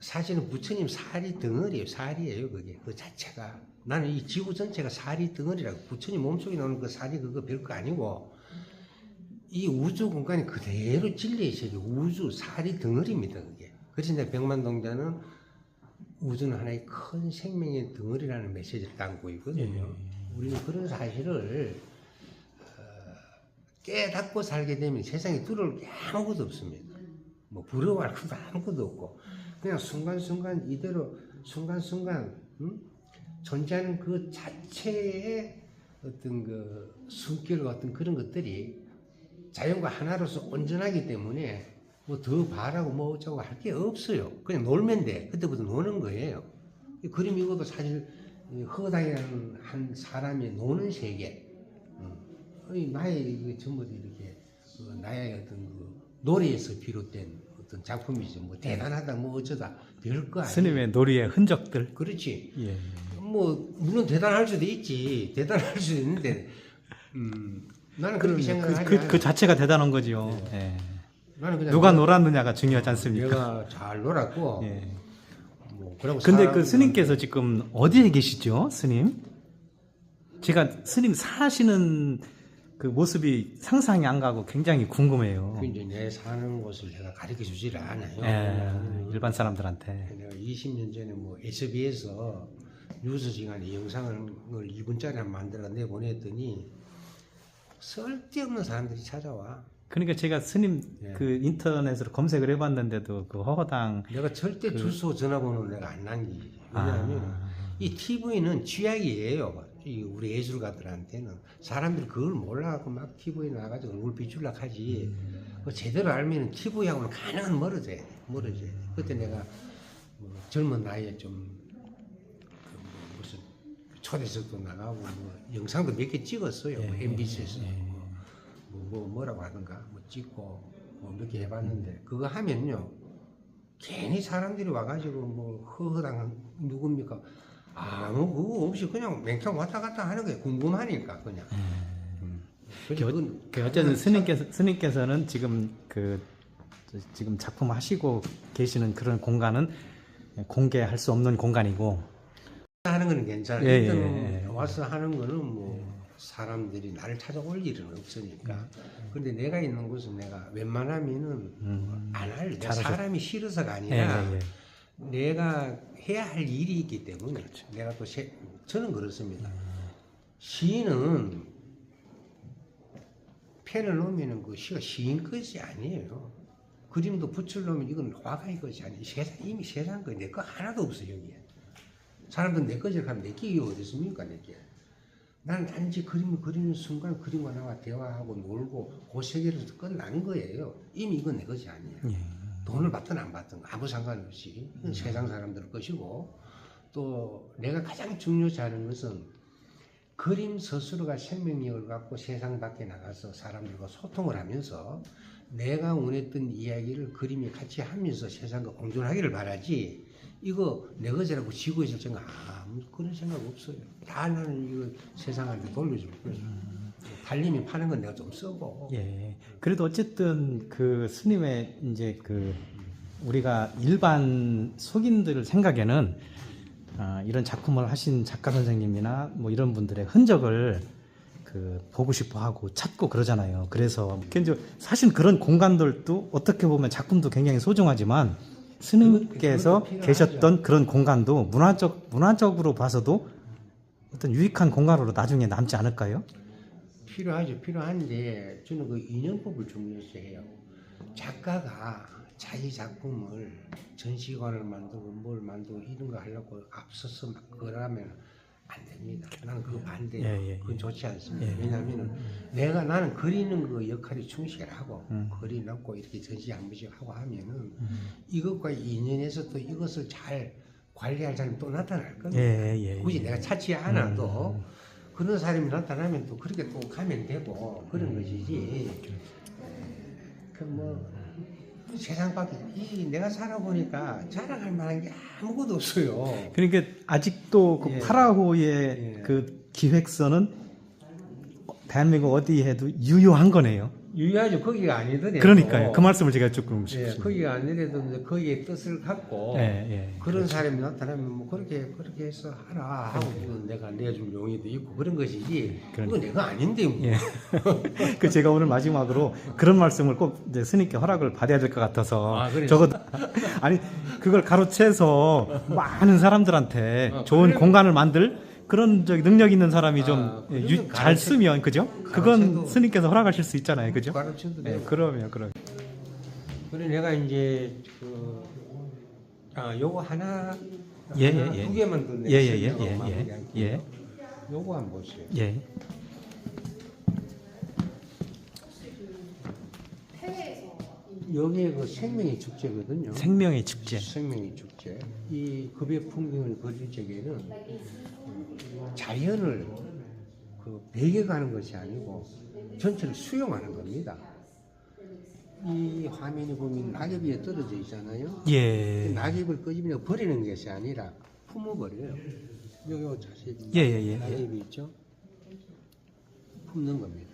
사실은 부처님 사리 덩어리예요. 사리예요. 그게 그 자체가. 나는 이 지구 전체가 사리 덩어리라고. 부처님 몸속에 나오는 그 사리 그거 별거 아니고 이 우주 공간이 그대로 진리의 세계 우주 사리 덩어리입니다. 그게. 그래서 이제 백만동자는 우주는 하나의 큰 생명의 덩어리라는 메시지를 담고 있거든요. 우리는 그런 사실을 깨닫고 살게 되면 세상에 두려울 게 아무것도 없습니다. 뭐 부러워할 것도 아무것도 없고 그냥 순간순간 이대로 순간순간 존재하는 그 자체의 어떤 그 숨결 같은 그런 것들이 자연과 하나로서 온전하기 때문에 뭐 더 바라고 뭐 어쩌고 할 게 없어요. 그냥 놀면 돼. 그때부터 노는 거예요. 이 그림 이것도 사실 허당이라는 한 사람이 노는 세계. 나의 그 전부 이렇게 나의 어떤 그 노래에서 비롯된 어떤 작품이죠. 뭐 대단하다, 뭐 어쩌다 별거 아니에요. 스님의 놀이의 흔적들. 그렇지. 예. 뭐 물론 대단할 수도 있지. 대단할 수도 있는데, 나는 그렇게 생각을 하지 않아요. 그 자체가 대단한 거죠. 예. 나는 그냥 누가 놀았느냐가 중요하지 않습니까? 내가 잘 놀았고. 예. 뭐 그러고 근데 그 사람들은- 스님께서 지금 어디에 계시죠, 스님? 제가 스님 사시는 그 모습이 상상이 안 가고 굉장히 궁금해요. 그 이제 내 사는 곳을 내가 가르쳐 주지를 않아요. 예, 일반 사람들한테. 내가 20년 전에 뭐 SBS에서 뉴스 시간에 영상을 2분짜리 한 만들어 내보냈더니 쓸데없는 사람들이 찾아와. 그러니까 제가 스님 예. 그 인터넷으로 검색을 해봤는데도 그 허당 내가 절대 주소 전화번호를 내가 안 남기지. 왜냐하면 이 TV는 쥐약이에요. 이 우리 예술가들한테는 사람들이 그걸 몰라갖고 막 TV에 나가지고 얼굴 비출락 하지. 그 제대로 알면은 TV하고는 가능한 멀어져야 돼. 멀어져야 돼. 그때 내가 뭐 젊은 나이에 좀 무슨 초대석도 나가고 뭐 영상도 몇 개 찍었어요. 뭐 MBC에서 뭐라고 하던가 뭐 찍고 뭐 몇 개 해봤는데 그거 하면요 괜히 사람들이 와가지고 뭐 허허당 누굽니까 아무 그거 없이 그냥 맹탕 왔다 갔다 하는 게 궁금하니까 그냥. 그래서 그건 어쨌든 스님께서는 지금 지금 작품 하시고 계시는 그런 공간은 공개할 수 없는 공간이고. 하는 거는 괜찮아요. 예, 일단 예, 예. 와서 하는 거는 뭐 사람들이 나를 찾아올 일은 없으니까. 근데 내가 있는 곳은 내가 웬만하면은 안 할래. 내가 사람이 싫어서가 아니라 예, 예. 내가 해야 할 일이 있기 때문에 내가 또 저는 그렇습니다. 시인은 펜을 놓으면은 그 시가 시인 것이 아니에요. 그림도 붓을 놓으면 이건 화가의 것이 아니에요. 이미 세상 거 내 거 하나도 없어요 여기에. 사람들은 내 것을 하면 내 게 어디 있습니까 내게. 나는 단지 그림을 그리는 순간 그림과 나와 대화하고 놀고 그 세계로서 끝난 거예요. 이미 이건 내 것이 아니에요. 돈을 받든 안 받든 아무 상관없이 이건 세상 사람들 것이고 또 내가 가장 중요시 하는 것은 그림 스스로가 생명력을 갖고 세상 밖에 나가서 사람들과 소통을 하면서 내가 원했던 이야기를 그림이 같이 하면서 세상과 공존하기를 바라지 이거 내 것이라고 지고 있을 생각 아무 그런 생각 없어요. 다 나는 이거 세상한테 돌려줄 거예요. 달님이 파는 건 내가 좀 쓰고. 예. 그래도 어쨌든 그 스님의 이제 그 우리가 일반 속인들 생각에는 이런 작품을 하신 작가 선생님이나 뭐 이런 분들의 흔적을 그 보고 싶어 하고 찾고 그러잖아요. 그래서 사실 그런 공간들도 어떻게 보면 작품도 굉장히 소중하지만 스님께서 그것도 필요하죠. 계셨던 그런 공간도 문화적으로 봐서도 어떤 유익한 공간으로 나중에 남지 않을까요? 필요하죠. 필요한데 저는 그 인연법을 중요시해요. 작가가 자기 작품을 전시관을 만들고 뭘 만들고 이런 거 하려고 앞서서 막 그러면 안 됩니다. 나는 그거 반대예요. 예, 예, 그건 좋지 않습니다. 예. 왜냐하면은 나는 그리는 그 역할이 충실하고 그리놓고 이렇게 전시 한 번씩 하고 하면은 이것과 인연해서 또 이것을 잘 관리할 사람이 또 나타날 겁니다. 예, 굳이 내가 찾지 않아도 그런 사람이 나타나면 또 그렇게 또 가면 되고 그런 것이지. 뭐 세상 밖에 내가 살아보니까 자랑할 만한 게 아무것도 없어요. 그러니까 아직도 그 예. 파라호의 예. 그 기획서는 대한민국 어디 해도 유효한 거네요. 유효하죠. 거기가 아니더라도. 그러니까요. 그 말씀을 제가 조금 예, 싶습니다. 거기가 아니더라도 이제 거기에 뜻을 갖고 예, 예. 그런 사람이 나타나면 뭐 그렇게 해서 하라 하고 이건 내가 내줄 용의도 있고 그런 것이지. 그거 내가 아닌데 뭐. 예. 그 제가 오늘 마지막으로 그런 말씀을 꼭 이제 스님께 허락을 받아야 될 것 같아서 아, 그래요? 적어도 아니 그걸 가로채서 많은 사람들한테 좋은 그래요? 공간을 만들 그런 능력 있는 사람이 좀 그러면 잘 쓰면 그죠? 그건 스님께서 허락하실 수 있잖아요, 그죠? 가르쳐도 예, 되고. 그러면 그래 내가 이제 요거 하나 예, 하나, 예, 예. 두 개만 더 예, 예, 예, 설명하고 예, 마무리할게요. 예. 요거 한번 보세요. 예. 여기에 그 생명의 축제거든요. 생명의 축제. 생명의 축제. 이 급의 풍경을 그릴 적에는 자연을 그 배겨가는 것이 아니고 전체를 수용하는 겁니다. 이 화면에 보면 낙엽이 위에 떨어져 있잖아요. 예. 낙엽을 끄집어 버리는 것이 아니라 품어버려요. 여기 자세히 예, 예, 예. 낙엽이 있죠. 품는 겁니다.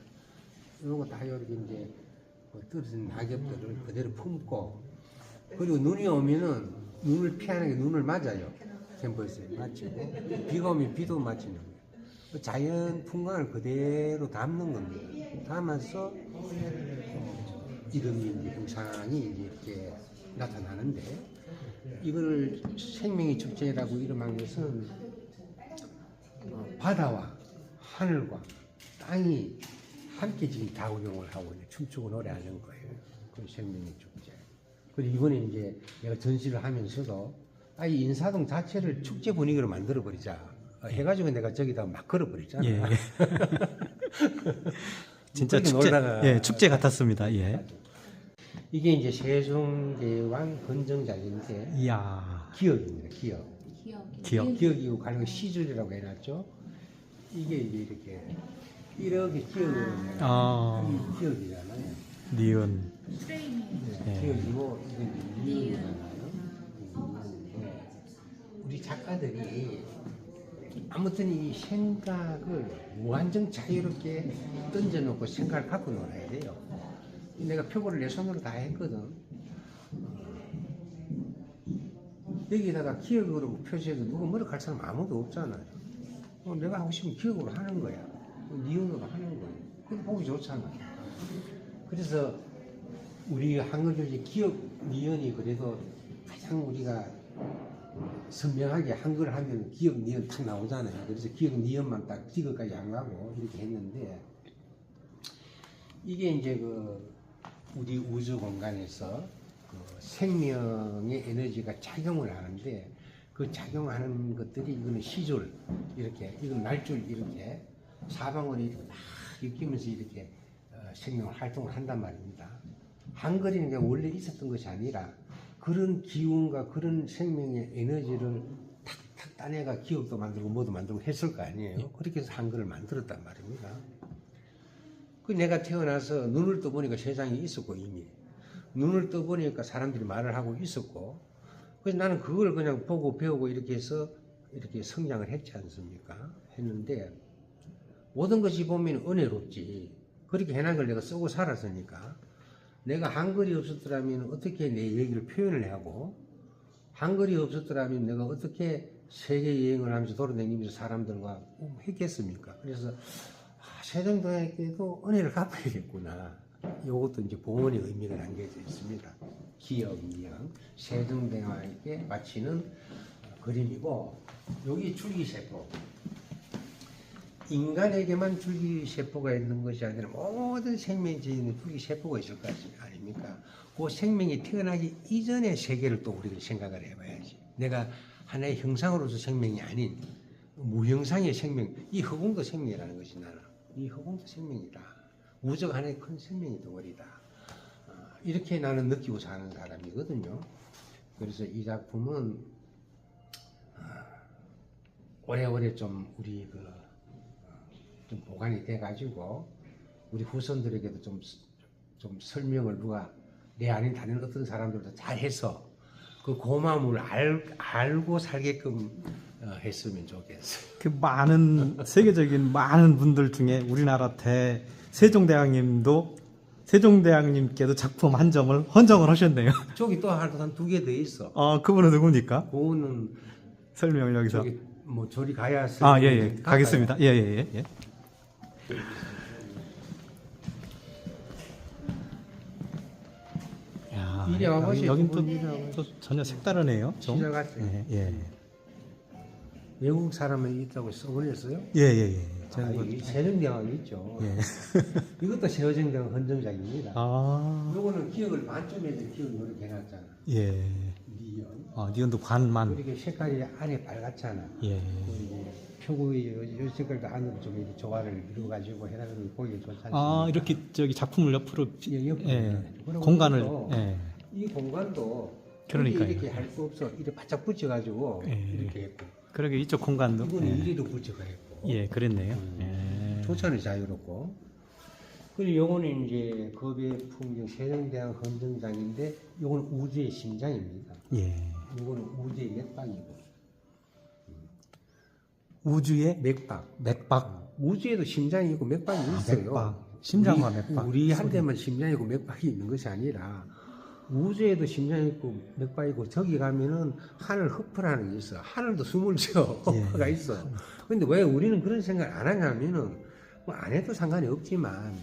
이런 거 다 이렇게 이제 떨어진 낙엽들을 그대로 품고 그리고 눈이 오면은 눈을 피하는 게 눈을 맞아요. 캠퍼스에 맞추고 비가 오면 비도 맞추는 거예요. 그 자연 풍광을 그대로 담는 겁니다. 담아서 이름이 이제 형상이 이제 이렇게 나타나는데 이거를 생명의 축제라고 이름한 것은 바다와 하늘과 땅이 함께 지금 다구경을 하고 이제 춤추고 노래하는 거예요. 그 생명의 축제. 그리고 이번에 이제 내가 전시를 하면서도 이 인사동 자체를 축제 분위기로 만들어 버리자 해가지고 내가 저기다 막 걸어 버리잖아요. 예. 진짜 그렇게 축제, 놀다가 예, 축제 같았습니다. 예. 이게 이제 세종대왕 건정작인데 이야, 기억입니다. 기억. 기억. 기억이고 가령 시줄이라고 해놨죠. 이게 이제 이렇게 기억으로 아, 이 기억이잖아요. 니은. 네, 기억이고 이건 니은이잖아요. 우리 작가들이 아무튼 이 생각을 무한정 자유롭게 던져놓고 생각을 갖고 놀아야 돼요. 내가 표고를 내 손으로 다 했거든. 여기다가 기억으로 표시해도 누가 뭐라 갈 사람 아무도 없잖아요. 내가 하고 싶으면 기억으로 하는 거야. 니은으로 하는 거야. 그게 보기 좋잖아. 그래서 우리 한글 교재 기억 니은이 그래도 가장 우리가 선명하게 한글 하면 기억 니은 딱 나오잖아요. 그래서 기억 니은만 딱 기억까지 안 가고 이렇게 했는데 이게 이제 우리 우주 공간에서 생명의 에너지가 작용을 하는데 그 작용하는 것들이 이거는 시줄 이렇게 이건 날줄 이렇게 사방으로 이렇게 막 엮이면서 이렇게 생명 활동을 한단 말입니다. 한글이 원래 있었던 것이 아니라 그런 기운과 그런 생명의 에너지를 탁탁 따내가 기억도 만들고 뭐도 만들고 했을 거 아니에요. 그렇게 해서 한글을 만들었단 말입니다. 그 내가 태어나서 눈을 떠보니까 세상이 있었고 이미 눈을 떠보니까 사람들이 말을 하고 있었고 그래서 나는 그걸 그냥 보고 배우고 이렇게 해서 이렇게 성장을 했지 않습니까? 했는데 모든 것이 보면 은혜롭지. 그렇게 해난 걸 내가 쓰고 살았으니까 내가 한글이 없었더라면 어떻게 내 얘기를 표현을 하고 한글이 없었더라면 내가 어떻게 세계 여행을 하면서 돌아다니면서 사람들과 했겠습니까? 그래서 세종대왕께도 은혜를 갚아야겠구나. 이것도 이제 봉헌의 의미가 담겨져 있습니다. 기억, 미영, 세종대왕에게 바치는 그림이고 여기 줄기세포. 인간에게만 줄기세포가 있는 것이 아니라 모든 생명체에는 줄기세포가 있을 것 아닙니까? 그 생명이 태어나기 이전의 세계를 또 우리가 생각을 해봐야지. 내가 하나의 형상으로서 생명이 아닌 무형상의 생명, 이 허공도 생명이라는 것이 나는 이 허공도 생명이다. 우적 하나의 큰 생명의 덩어리다. 이렇게 나는 느끼고 사는 사람이거든요. 그래서 이 작품은 오래오래 좀 우리 좀 보관이 돼가지고 우리 후손들에게도 좀 설명을 누가 내 아닌 다른 어떤 사람들도 잘해서 그 고마움을 알고 살게끔 했으면 좋겠어요. 그 많은 세계적인 많은 분들 중에 우리나라 세종대왕님께도 작품 한 점을 헌정을 하셨네요. 저기 또 한 두 개 더 있어. 그분은 누굽니까? 그거는 설명을 여기서. 저기 뭐 저리 가야 예. 가겠습니다. 예. 야, 이리 와보시죠. 여긴 또, 이리 와보시죠. 또 전혀 색다르네요. 좀. 시장 같아요. 예. 외국 사람이 있다고 써버렸어요? 예. 이 세종대왕이 있죠. 예. 이것도 세종대왕 헌정작입니다. 아, 요거는 기억을 만점에 대한 기억을 이렇게 해놨잖아. 예. 니은. 니은도 관만. 이렇게 색깔이 안에 빨갛잖아. 예. 표구의 요 색깔도 안으로 좀 이렇게 조화를 이루어가지고 해놔서 보기 좋지 않습니까? 이렇게 저기 작품을 옆으로. 옆으로. 그리고 공간을. 또 예. 이 공간도 그러니까요. 이렇게 할 수 없어. 이렇게 바짝 붙여가지고 예. 이렇게 했고. 그러게 이쪽 공간도. 이거는 예. 이리도 붙여가 했고. 예, 그랬네요. 예. 조차는 자유롭고. 그리고 요거는 이제 겁의 풍경 세종대왕 헌정장인데 요거는 우주의 심장입니다. 예. 요거는 우주의 맥박이고. 우주의 맥박. 맥박. 우주에도 심장이 있고 맥박이 있어요. 맥박. 심장과 맥박. 우리한테만 심장이 있고 맥박이 있는 것이 아니라 우주에도 심장이 있고 맥박이 있고 저기 가면은 하늘 허프라는 게 있어. 하늘도 숨을 쉬어. 허프가 있어. 근데 왜 우리는 그런 생각을 안 하냐면은 뭐 안 해도 상관이 없지만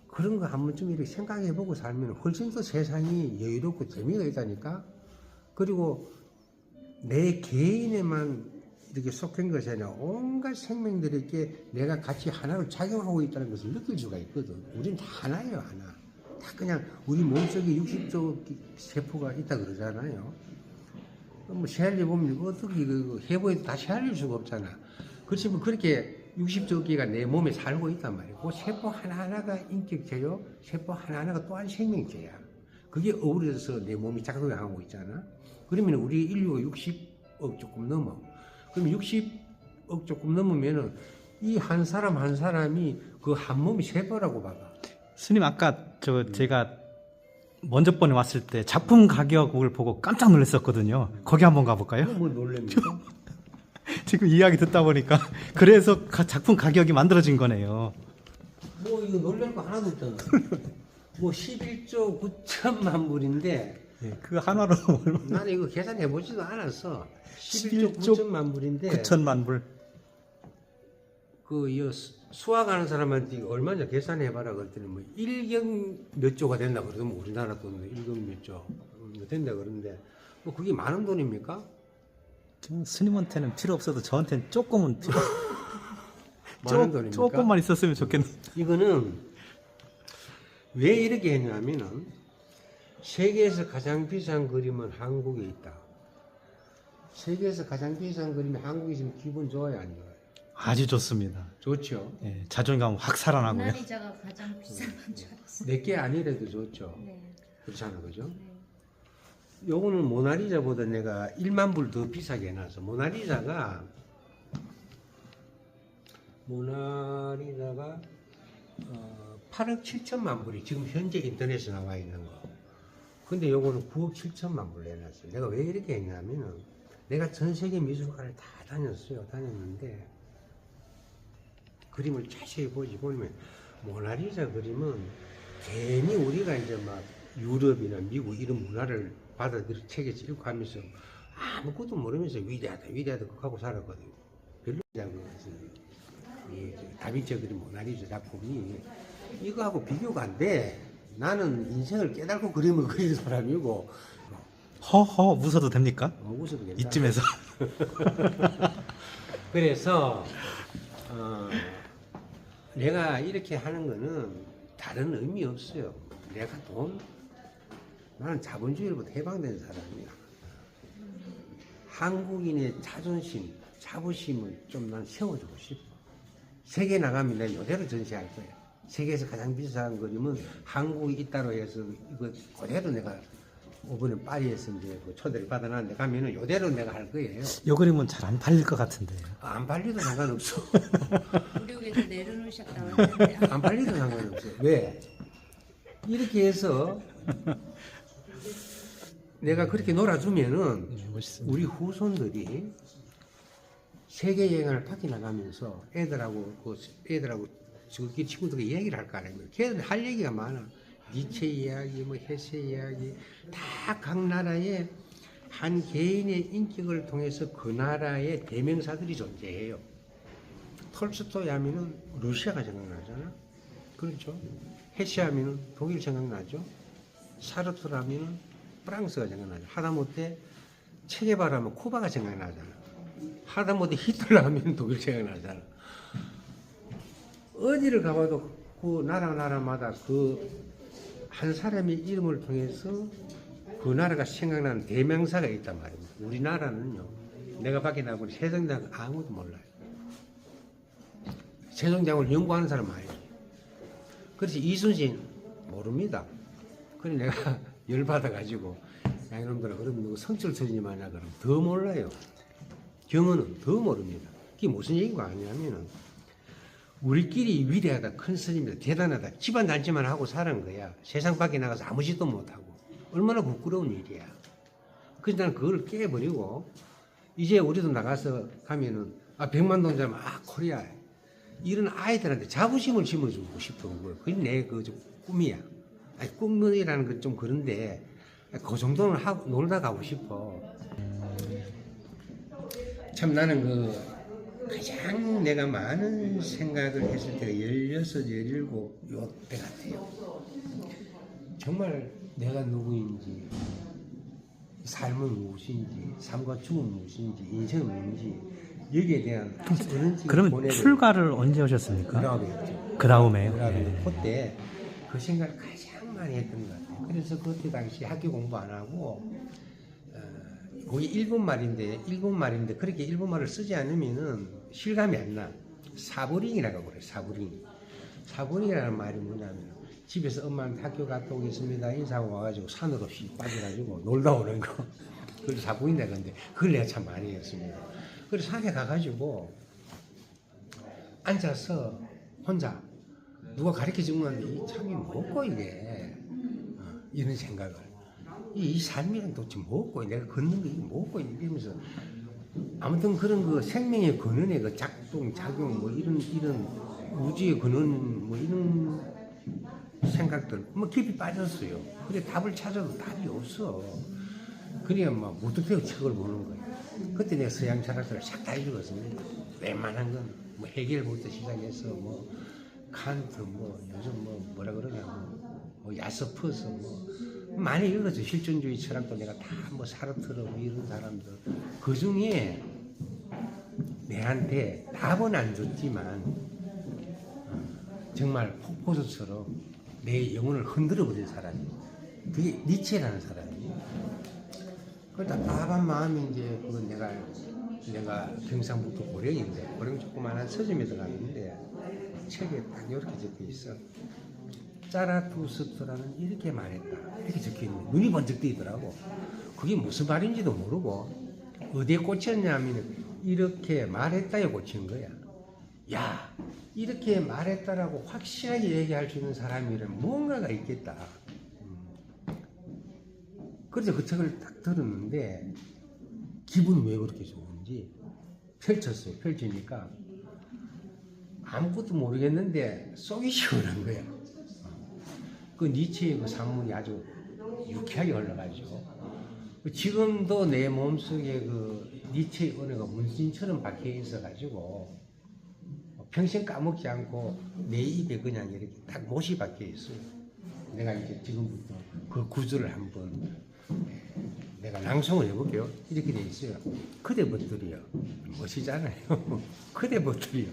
그런 거 한 번쯤 이렇게 생각해보고 살면 훨씬 더 세상이 여유롭고 재미가 있다니까. 그리고 내 개인에만 이렇게 속한 것이 아니라 온갖 생명들에게 내가 같이 하나로 작용하고 있다는 것을 느낄 수가 있거든. 우리는 다 하나예요, 하나. 다 그냥 우리 몸속에 60조 세포가 있다 그러잖아요. 뭐 헤아려 보면 이거 어떻게 이거 해보해도 다시 헤아릴 수가 없잖아. 그렇지만 그렇게 60조 개가 내 몸에 살고 있단 말이에요. 그 세포 하나하나가 인격체요. 세포 하나하나가 또한 생명체야. 그게 어우러져서 내 몸이 작동하고 있잖아. 그러면 우리 인류가 60억 조금 넘어. 그럼 60억 조금 넘으면은 이 한 사람 한 사람이 그 한 몸이 세포라고 봐봐. 스님 아까 제가 먼저 번에 왔을 때 작품 가격을 보고 깜짝 놀랐었거든요. 거기 한번 가볼까요? 뭐 놀랍니까? 지금 이야기 듣다 보니까 그래서 작품 가격이 만들어진 거네요. 뭐 이거 놀랄 거 하나도 없잖아. 뭐 11조 9천만 불인데 예, 그 하나로 나는 이거 계산해보지도 않았어. 11조 11조 9천만 불인데 9천만 불. 수학하는 사람한테 이거 얼마냐 계산해봐라 그랬더니 뭐 1경 몇 조가 된다 그러더면 우리나라 돈으로 1경 몇 조 된다 그러는데 뭐 그게 많은 돈입니까? 스님한테는 필요 없어도 저한테는 조금은 필요. 많은 돈입니까? 조금만 있었으면 좋겠네. 이거는 왜 이렇게 했냐면은 세계에서 가장 비싼 그림은 한국에 있다. 세계에서 가장 비싼 그림이 한국에 있으면 기분 좋아요, 안 좋아요? 아주 좋습니다. 좋죠. 예, 자존감 확 살아나고요. 모나리자가 가장 비싼 건 줄 알았어요. 내게 아니래도 좋죠. 네. 그렇잖아, 그죠? 네. 요거는 모나리자보다 내가 1만 불 더 비싸게 해놨어. 모나리자가 8억 7천만 불이 지금 현재 인터넷에 나와 있는 거. 근데 요거는 9억 7천만 불 내놨어요. 내가 왜 이렇게 했냐면은 내가 전 세계 미술관을 다 다녔어요. 다녔는데 그림을 자세히 보면 모나리자 그림은 괜히 우리가 이제 막 유럽이나 미국 이런 문화를 받아들여 책에서 읽고 하면서 아무것도 모르면서 위대하다 하고 살았거든요. 별로 이 다빈치 그림 모나리자 작품이 이거하고 비교가 안 돼. 나는 인생을 깨닫고 그림을 그리는 사람이고. 허허 웃어도 됩니까? 웃어도 괜찮아. 이쯤에서. 그래서 내가 이렇게 하는 거는 다른 의미 없어요. 내가 나는 자본주의로부터 해방된 사람이야. 한국인의 자존심, 자부심을 좀 난 세워주고 싶어. 세계 나가면 내가 이대로 전시할 거야. 세계에서 가장 비싼 그림은 한국이 있다로 해서 이거 그대로 내가 이번에 파리에서 이제 그 초대를 받아놨는데 가면은 이대로 내가 할 거예요. 요 그림은 잘 안 팔릴 것 같은데요. 안 팔리도 상관없어. 우리 여기서 내려놓으셨다고 하는데 안 팔리도 상관없어. 왜? 이렇게 해서 내가 그렇게 놀아주면은 멋있습니다. 우리 후손들이 세계 여행을 밖에 나가면서 애들하고 저기 친구들과 이야기를 할 거 아닙니까? 걔들 할 얘기가 많아. 니체 이야기, 뭐 헤세 이야기, 다 각 나라의 한 개인의 인격을 통해서 그 나라의 대명사들이 존재해요. 톨스토이 하면은 러시아가 생각나잖아. 그렇죠? 헤세 하면은 독일 생각나죠. 사르트르 하면은 프랑스가 생각나죠. 하다못해 체게바라 하면 쿠바가 생각나잖아. 하다못해 히틀러 하면 독일 생각나잖아. 어디를 가봐도 그 나라마다 그 한 사람의 이름을 통해서 그 나라가 생각나는 대명사가 있단 말입니다. 우리나라는요, 내가 밖에 나가보니 세종대왕 아무도 몰라요. 세종대왕을 연구하는 사람 아니에요. 그래서 이순신 모릅니다. 그래서 내가 열받아가지고, 야, 이놈들아, 그럼 누구 성철 스님 아냐, 그럼 더 몰라요. 경은은 더 모릅니다. 그게 무슨 얘기가 아니냐면은, 우리끼리 위대하다, 큰 스님이다, 대단하다, 집안 단지만 하고 사는 거야. 세상 밖에 나가서 아무 짓도 못하고. 얼마나 부끄러운 일이야. 그래서 나는 그걸 깨버리고, 이제 우리도 나가서 가면은, 100만 동자면, 코리아. 이런 아이들한테 자부심을 심어주고 싶은 거예요. 그게 내 꿈이야. 아니, 꿈이라는 건 좀 그런데, 그 정도는 하고, 놀다 가고 싶어. 참 나는 가장 내가 많은 생각을 했을 때가 16, 17 요때 같아요. 정말 내가 누구인지, 삶은 무엇인지, 삶과 죽음은 무엇인지, 인생은 뭔지, 여기에 대한 그러면 출가를 언제 하셨습니까? 그다음에였죠. 그 다음에요. 그다음에 그때 그 생각을 가장 많이 했던 것 같아요. 그래서 그때 당시 학교 공부 안 하고 거기 일본말인데 그렇게 일본말을 쓰지 않으면은 실감이 안 나. 사부링이라고 그래. 사부링이라는 말이 뭐냐면 집에서 엄마한테 학교 갔다 오겠습니다 인사하고 와가지고 산으로 휙 빠져가지고 놀다 오는 거. 그걸 사부링이라 그러는데 그걸 내가 참 많이 했습니다. 그래서 산에 가가지고 앉아서 혼자 누가 가르쳐준 건데 이 참이 뭐고 이게 이런 생각을 이 삶이란 도대체 뭐고 내가 걷는 게 뭐고 이러면서 아무튼 그런 그 생명의 근원의 그 작동 작용 뭐 이런 우주의 근원 뭐 이런 생각들 뭐 깊이 빠졌어요. 그래 답을 찾아도 답이 없어. 그래야 막 무뚝대고 책을 보는 거예요. 그때 내가 서양 철학들을 싹 다 읽었습니다. 웬만한 건 뭐 해겔부터 시작해서 뭐 칸트 뭐 요즘 뭐라 그러냐 뭐 야스퍼스 뭐 많이 읽었죠. 실존주의 철학도 내가 다 뭐 사르트르 뭐 이런 사람들 그 중에 내한테 답은 안 줬지만 정말 폭포수처럼 내 영혼을 흔들어 버린 사람이 그게 니체라는 사람이에요. 그 답답한 마음이 이제 그 내가 경상북도 고령인데 고령 조그만한 서점에 들어갔는데 책에 딱 이렇게 적혀 있어. 짜라투스트라는 이렇게 말했다. 이렇게 적혀 있는 눈이 번쩍 뜨이더라고. 그게 무슨 말인지도 모르고 어디에 꽂혔냐면 이렇게 말했다에 꽂힌 거야. 야, 이렇게 말했다라고 확실하게 얘기할 수 있는 사람이라면 무언가가 있겠다. 그래서 그 책을 딱 들었는데 기분이 왜 그렇게 좋은지 펼쳤어요. 펼치니까 아무것도 모르겠는데 속이 시원한 거야. 그 니체의 그 산문이 아주 유쾌하게 흘러가죠. 지금도 내 몸속에 그 니체의 은혜가 문신처럼 박혀 있어가지고 평생 까먹지 않고 내 입에 그냥 이렇게 딱 못이 박혀 있어요. 내가 이제 지금부터 그 구절을 한번 내가 낭송을 해볼게요. 이렇게 돼 있어요. 그대 벗들이요. 멋이잖아요. 그대 벗들이요.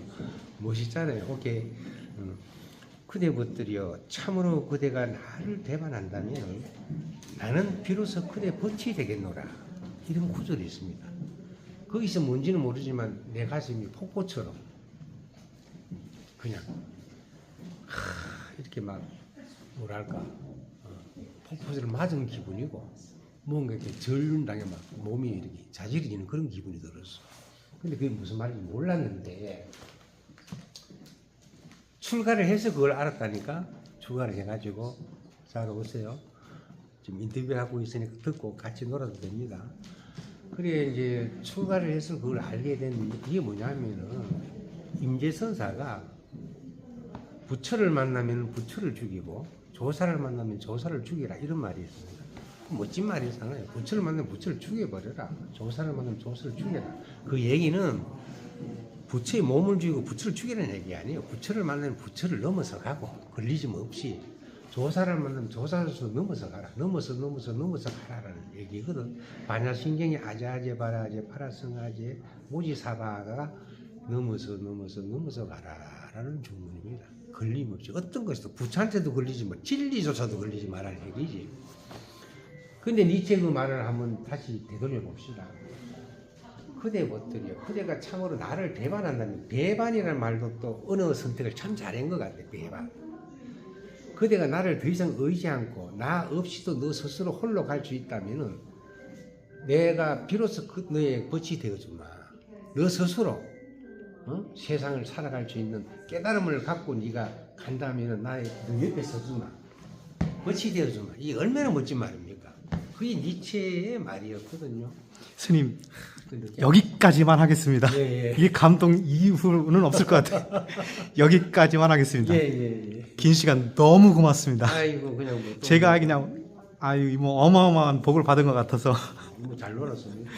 멋있잖아요. 오케이. 그대 벗들이요. 참으로 그대가 나를 대반한다면 나는 비로소 그대 벗이 되겠노라. 이런 구절이 있습니다. 거기서 뭔지는 모르지만 내 가슴이 폭포처럼 그냥 이렇게 막 뭐랄까 폭포를 맞은 기분이고 뭔가 이렇게 절단에 막 몸이 이렇게 자지러지는 그런 기분이 들었어. 근데 그게 무슨 말인지 몰랐는데 출가를 해서 그걸 알았다니까. 출가를 해가지고 잘 오세요. 지금 인터뷰하고 있으니까 듣고 같이 놀아도 됩니다. 그래 이제 출가를 해서 그걸 알게 된 이게 뭐냐면은 임재선사가 부처를 만나면 부처를 죽이고 조사를 만나면 조사를 죽이라 이런 말이 있습니다. 멋진 말이잖아요. 부처를 만나면 부처를 죽여버려라. 조사를 만나면 조사를 죽여라. 그 얘기는 부처의 몸을 죽이고 부처를 죽이라는 얘기 아니에요. 부처를 만나면 부처를 넘어서 가고 걸리짐 없이 조사를 만나면 조사에서 넘어서 가라. 넘어서 가라라는 얘기거든. 반야신경이 아자아제 바라아제 파라성아제 모지사바가 넘어서 가라라는 주문입니다. 걸림없이 어떤 것도 부처한테도 걸리지 마, 진리조차도 걸리지 말라는 얘기지. 근데 니체 그 말을 한번 다시 되돌려 봅시다. 그대 못들여. 그대가 참으로 나를 배반한다면 배반이라는 말도 또 어느 선택을 참 잘한 것 같아. 배반. 그대가 나를 더 이상 의지 않고 나 없이도 너 스스로 홀로 갈 수 있다면은 내가 비로소 너의 벗이 되어주마. 너 스스로 세상을 살아갈 수 있는 깨달음을 갖고 네가 간다면은 나의 너 옆에 서주마. 벗이 되어주마. 이게 얼마나 멋진 말입니까? 그게 니체의 말이었거든요. 스님 여기까지만 하겠습니다. 예. 이 감동 이후는 없을 것 같아요. 여기까지만 하겠습니다. 예. 긴 시간 너무 고맙습니다. 아이고 그냥 뭐 제가 그냥 뭐 어마어마한 복을 받은 것 같아서 잘 놀았습니다.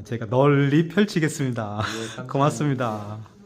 제가 널리 펼치겠습니다. 감사합니다. 고맙습니다.